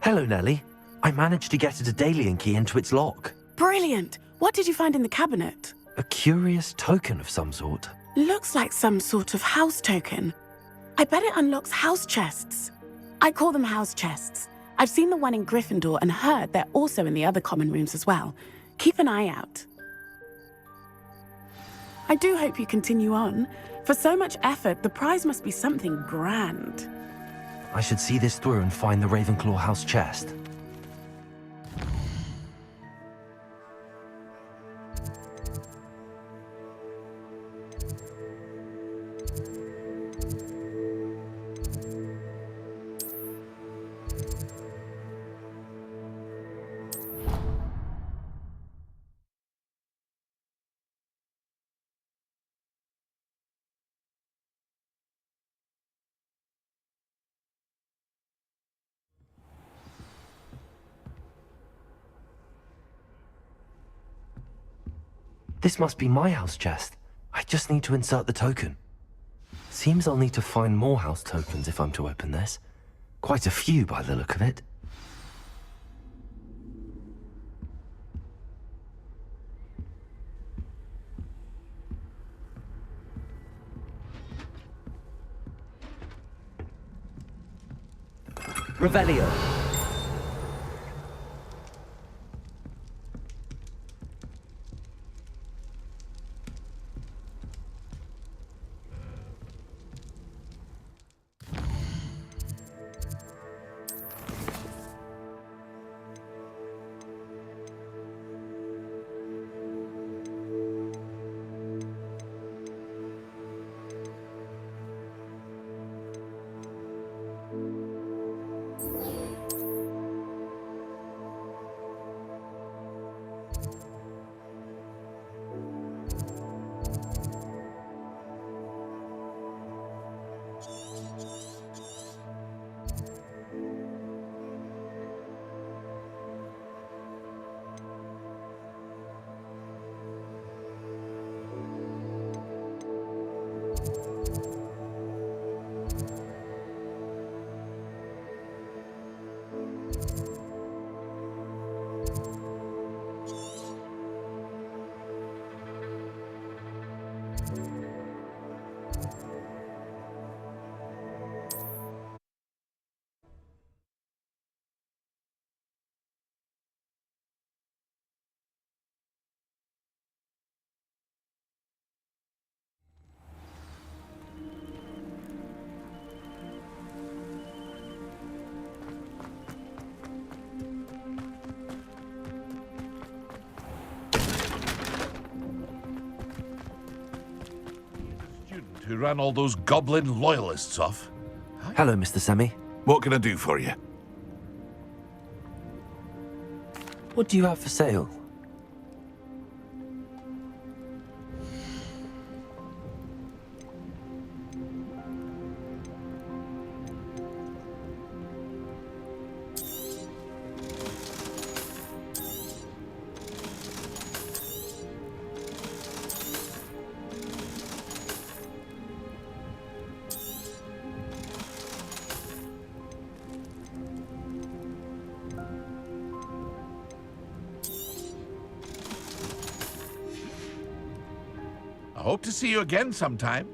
Speaker 3: Hello, Nellie. I managed to get a Daedalian key into its lock.
Speaker 5: Brilliant! What did you find in the cabinet?
Speaker 3: A curious token of some sort.
Speaker 5: Looks like some sort of house token. I bet it unlocks house chests. I call them house chests. I've seen the one in Gryffindor and heard they're also in the other common rooms as well. Keep an eye out. I do hope you continue on. For so much effort, the prize must be something grand.
Speaker 3: I should see this through and find the Ravenclaw house chest. This must be my house chest. I just need to insert the token. Seems I'll need to find more house tokens if I'm to open this. Quite a few by the look of it. Revelio.
Speaker 1: Who ran all those goblin loyalists off.
Speaker 3: Hello, Mr. Semi.
Speaker 1: What can I do for you?
Speaker 3: What do you have for sale?
Speaker 1: I hope to see you again sometime.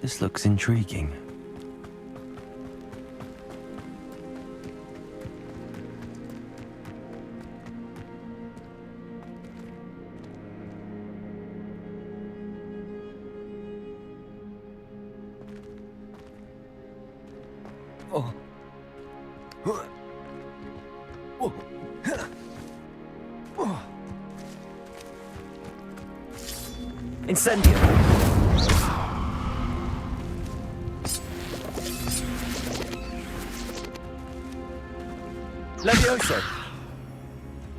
Speaker 1: This looks intriguing.
Speaker 3: Incendio! Levioso!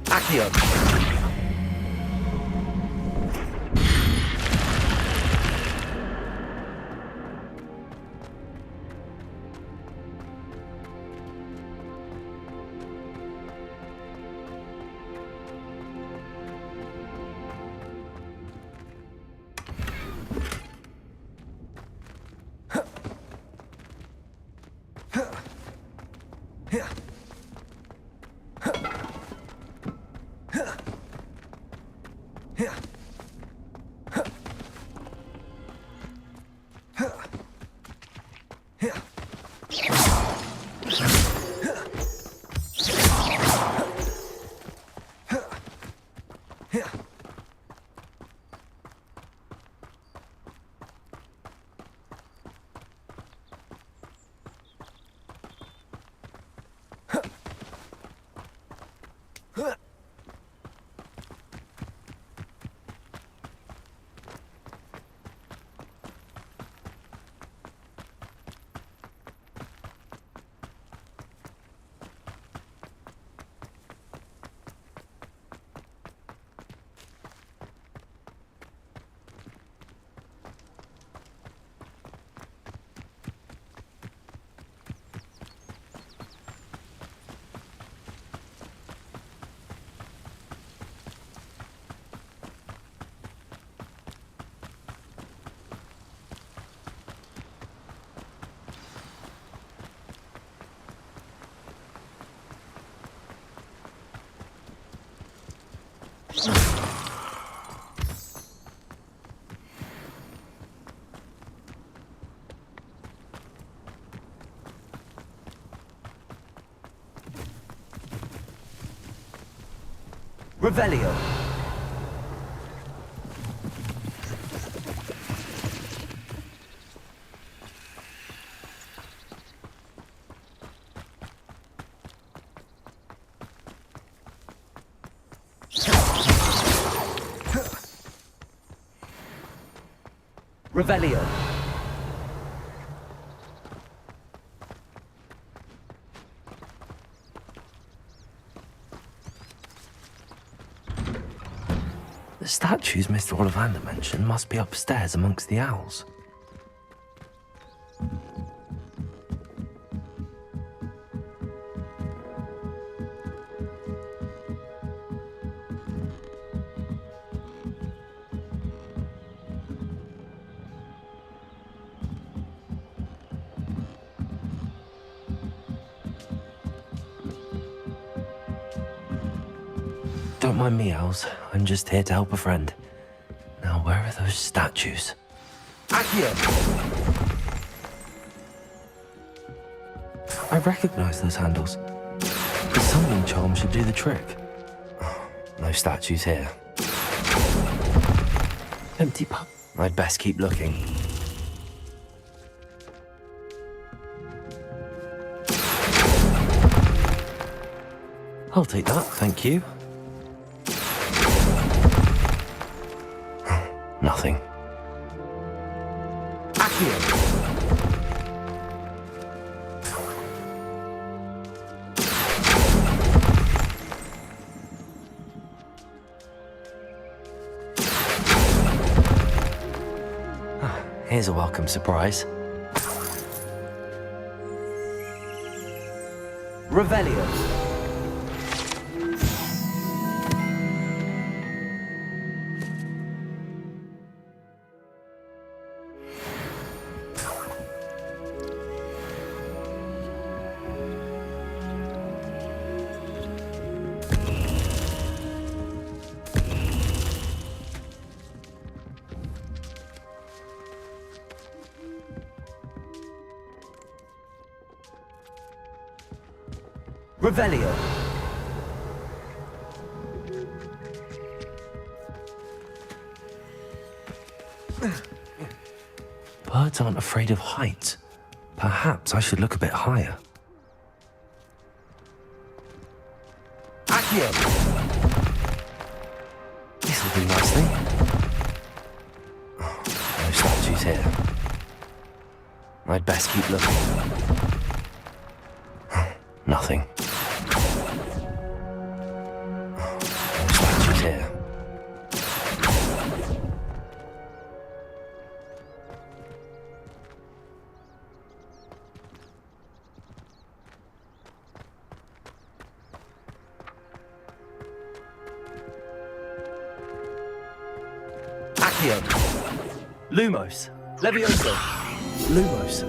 Speaker 3: Accio! Revelio. Revelio. The statues Mr. Ollivander mentioned must be upstairs amongst the owls. Don't mind me, owls. I'm just here to help a friend. Now, where are those statues? Accio! I recognize those handles. The summoning charm should do the trick. Oh, no statues here. Empty pub. I'd best keep looking. I'll take that, thank you. Nothing. Accio! Here's a welcome surprise. Revelio. Revelio. Birds aren't afraid of heights. Perhaps I should look a bit higher. Accio! This'll do nicely. No statues here. I'd best keep looking. Nothing. No statues here. Accio! Lumos! Levioso! Lumos!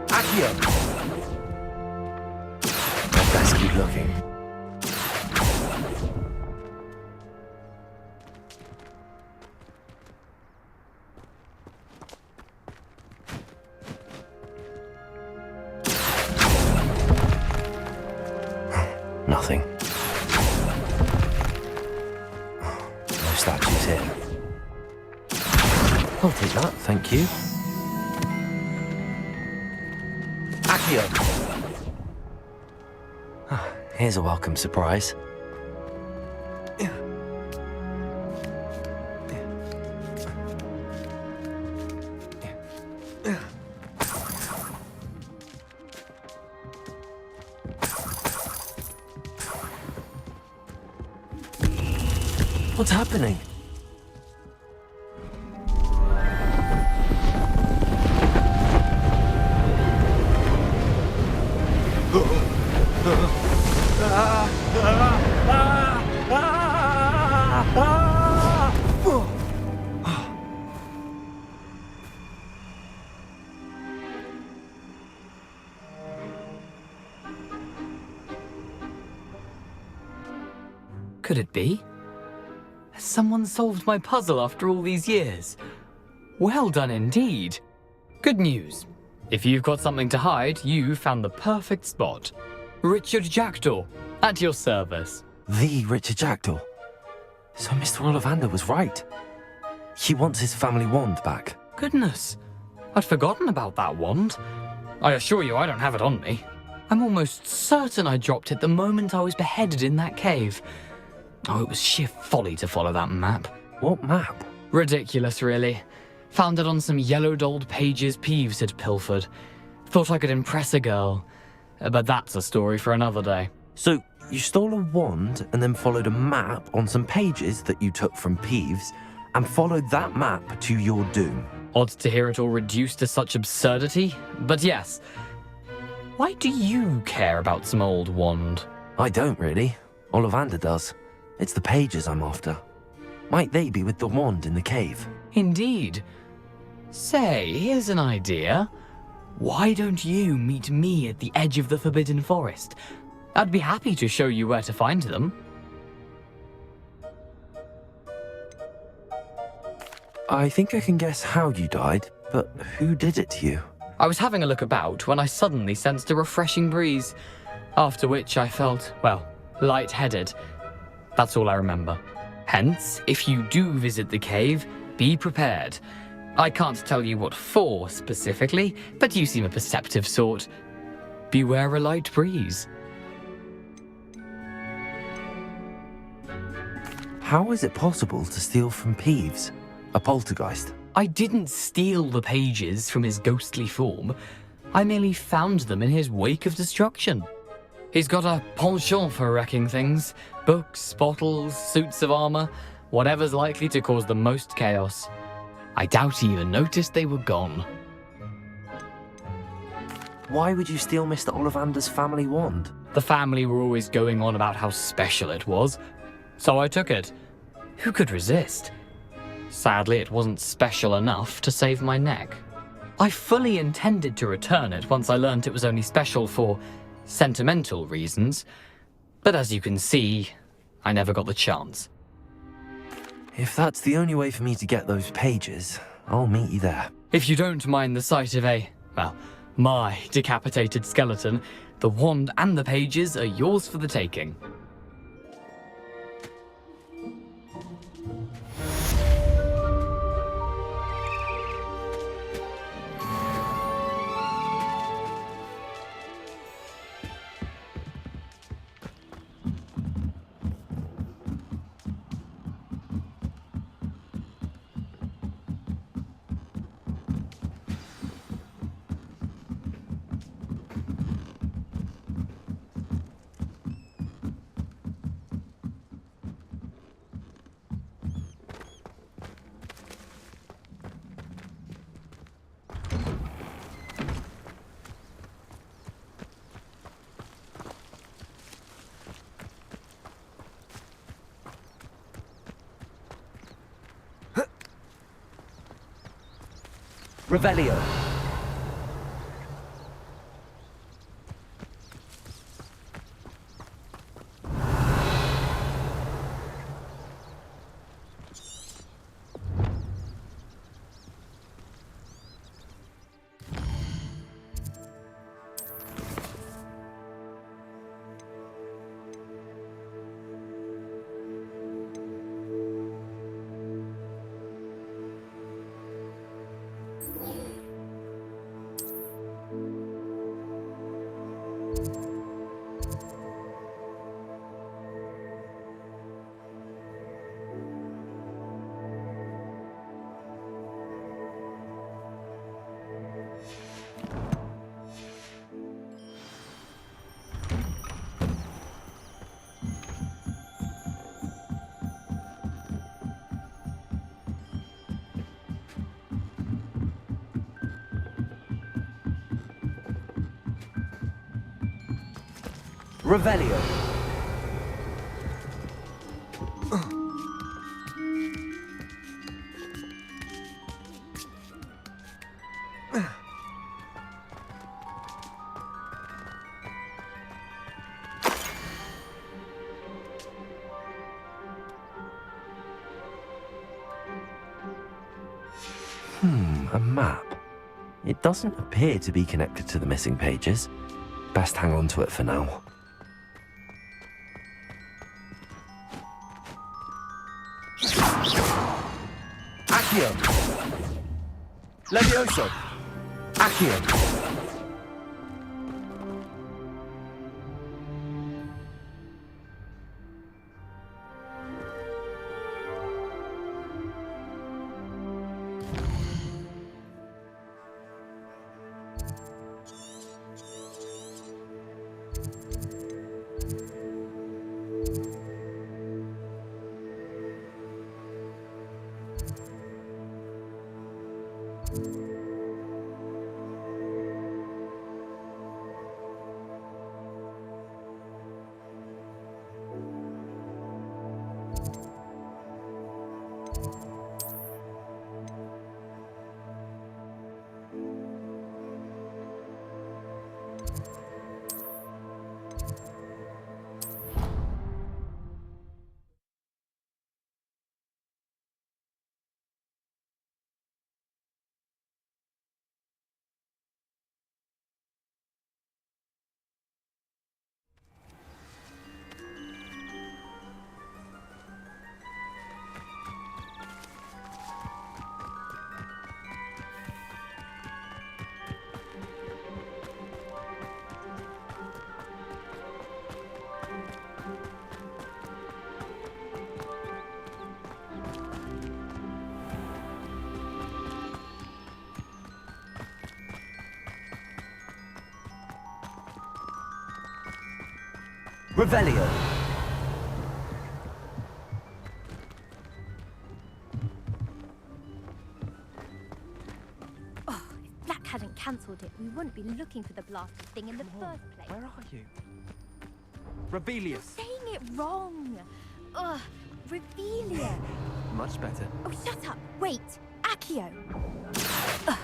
Speaker 3: Accio! I'd best keep looking. Nothing. No statues here. I'll take that, thank you. Accio! Here's a welcome surprise. What's happening?
Speaker 10: Could it be? Has someone solved my puzzle after all these years? Well done indeed. Good news. If you've got something to hide, you found the perfect spot. Richard Jackdaw, at your service.
Speaker 3: The Richard Jackdaw. So Mr. Ollivander was right. He wants his family wand back.
Speaker 10: Goodness, I'd forgotten about that wand. I assure you I don't have it on me. I'm almost certain I dropped it the moment I was beheaded in that cave. Oh, it was sheer folly to follow that map.
Speaker 3: What map?
Speaker 10: Ridiculous, really. Found it on some yellowed old pages Peeves had pilfered. Thought I could impress a girl. But that's a story for another day.
Speaker 3: So, you stole a wand and then followed a map on some pages that you took from Peeves and followed that map to your doom.
Speaker 10: Odd to hear it all reduced to such absurdity, but yes. Why do you care about some old wand?
Speaker 3: I don't really. Ollivander does. It's the pages I'm after. Might they be with the wand in the cave?
Speaker 10: Indeed. Say, here's an idea. Why don't you meet me at the edge of the Forbidden Forest? I'd be happy to show you where to find them.
Speaker 3: I think I can guess how you died, but who did it to you?
Speaker 10: I was having a look about when I suddenly sensed a refreshing breeze, after which I felt, well, lightheaded. That's all I remember. Hence, if you do visit the cave, be prepared. I can't tell you what for specifically, but you seem a perceptive sort. Beware a light breeze.
Speaker 3: How is it possible to steal from Peeves? A poltergeist?
Speaker 10: I didn't steal the pages from his ghostly form. I merely found them in his wake of destruction. He's got a penchant for wrecking things. Books, bottles, suits of armor, whatever's likely to cause the most chaos. I doubt he even noticed they were gone.
Speaker 3: Why would you steal Mr. Ollivander's family wand?
Speaker 10: The family were always going on about how special it was, so I took it. Who could resist? Sadly, it wasn't special enough to save my neck. I fully intended to return it once I learnt it was only special for sentimental reasons, but as you can see, I never got the chance.
Speaker 3: If that's the only way for me to get those pages, I'll meet you there.
Speaker 10: If you don't mind the sight of my decapitated skeleton, the wand and the pages are yours for the taking.
Speaker 3: Revelio. Revelio. A map. It doesn't appear to be connected to the missing pages. Best hang on to it for now. Accio! Levioso! Accio! Revelio.
Speaker 7: Oh, if Black hadn't cancelled it, we wouldn't be looking for the blasted thing in the first place.
Speaker 21: Where are you? Rebellious.
Speaker 7: Saying it wrong. Ugh, Revelia.
Speaker 21: Much better.
Speaker 7: Oh, shut up. Wait, Accio. Ugh.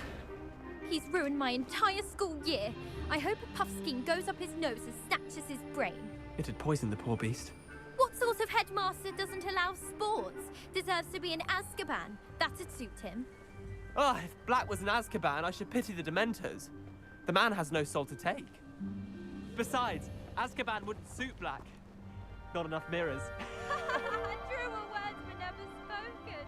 Speaker 7: He's ruined my entire school year. I hope a puffskein goes up his nose and snatches his brain.
Speaker 21: It had poisoned the poor beast.
Speaker 7: What sort of headmaster doesn't allow sports? Deserves to be in Azkaban. That'd suit him.
Speaker 21: Ah, if Black was in Azkaban, I should pity the Dementors. The man has no soul to take. Besides, Azkaban wouldn't suit Black. Not enough mirrors.
Speaker 7: Truer words were never spoken.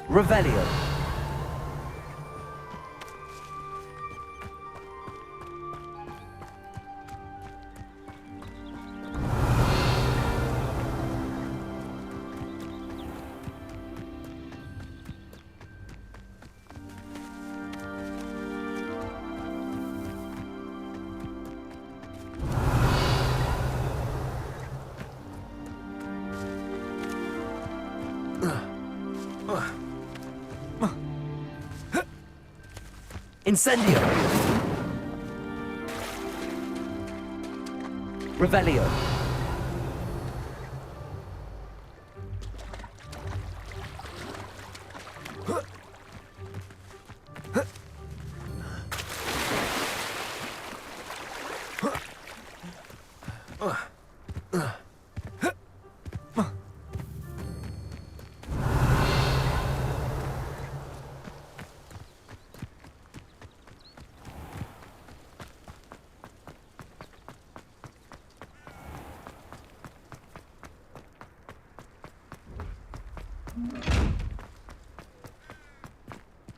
Speaker 3: Revelio. Incendio! Revelio!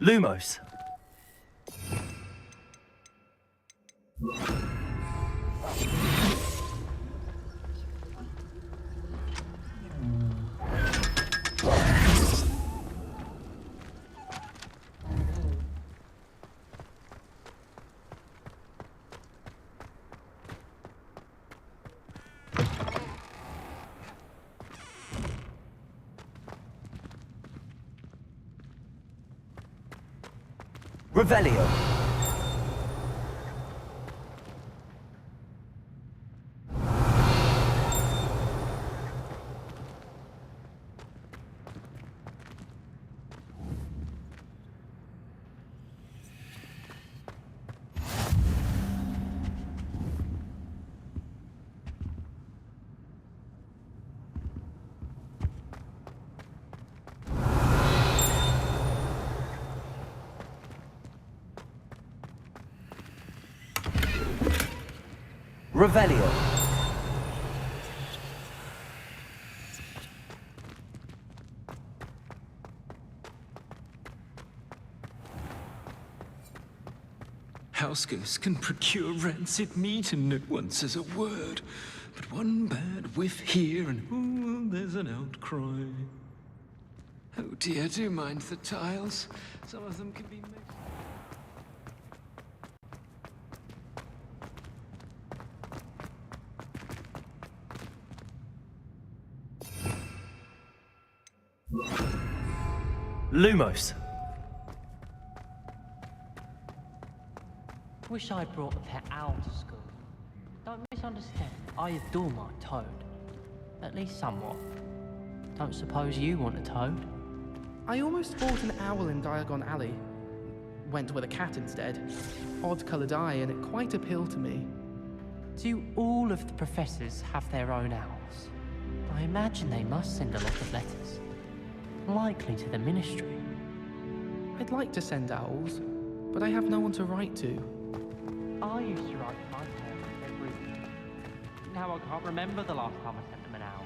Speaker 3: Lumos. Revelio. Revelio.
Speaker 16: House ghosts can procure rancid meat and not one says a word. But one bad whiff here and ooh, there's an outcry. Oh dear, do mind the tiles. Some of them can be mixed.
Speaker 3: Lumos.
Speaker 15: Wish I'd brought a pet owl to school. Don't misunderstand. I adore my toad. At least somewhat. Don't suppose you want a toad?
Speaker 14: I almost bought an owl in Diagon Alley. Went with a cat instead. Odd-coloured eye, and it quite appealed to me.
Speaker 15: Do all of the professors have their own owls? I imagine they must send a lot of letters. Likely to the ministry.
Speaker 14: I'd like to send owls, but I have no one to write to.
Speaker 15: I used to write to my parents every week. Now I can't remember the last time I sent them an owl.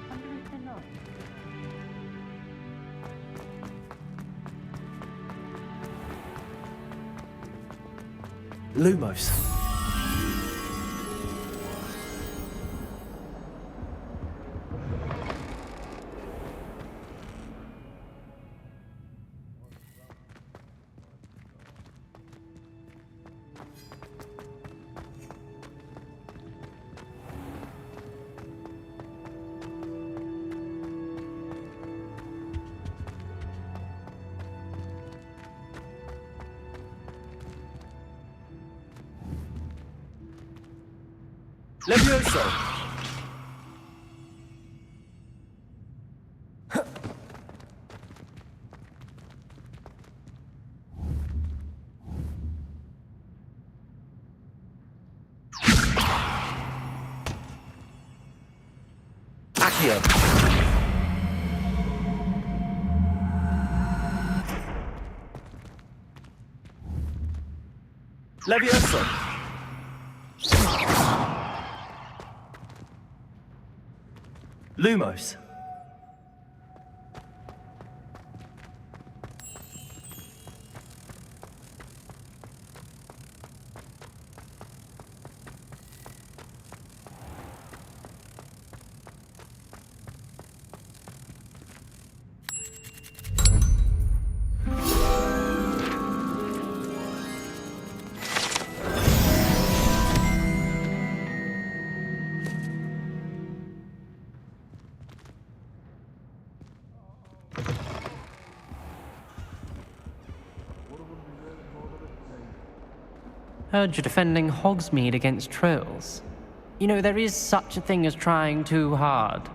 Speaker 15: Wonder if they know.
Speaker 3: Lumos. Levioso! Accio! Levioso! Lumos.
Speaker 15: Heard you're defending Hogsmeade against trolls. You know, there is such a thing as trying too hard.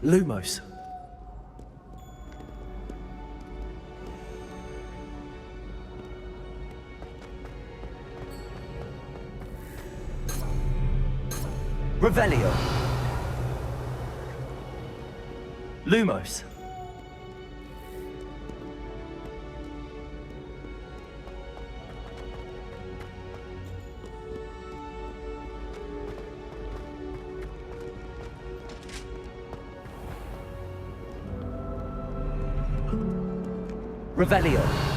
Speaker 3: Lumos. Revelio. Lumos. Revelio.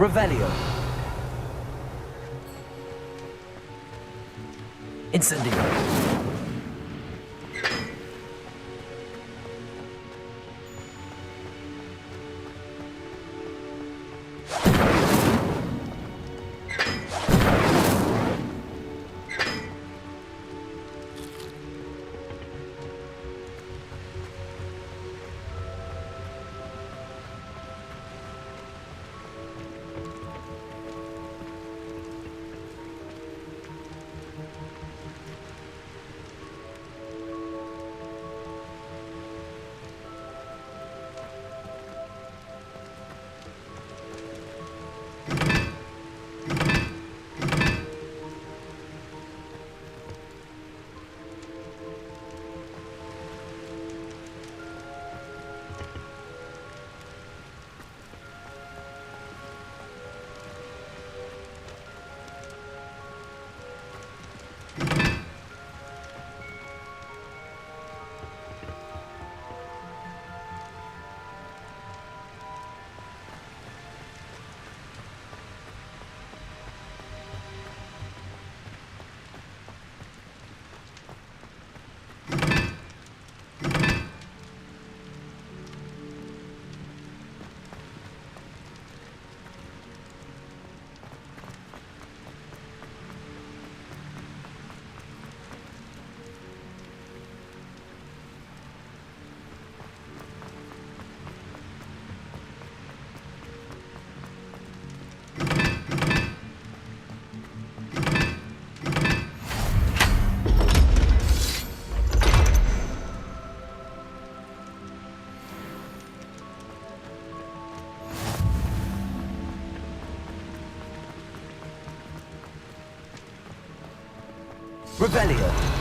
Speaker 3: Revelio. Incendio. Revelio.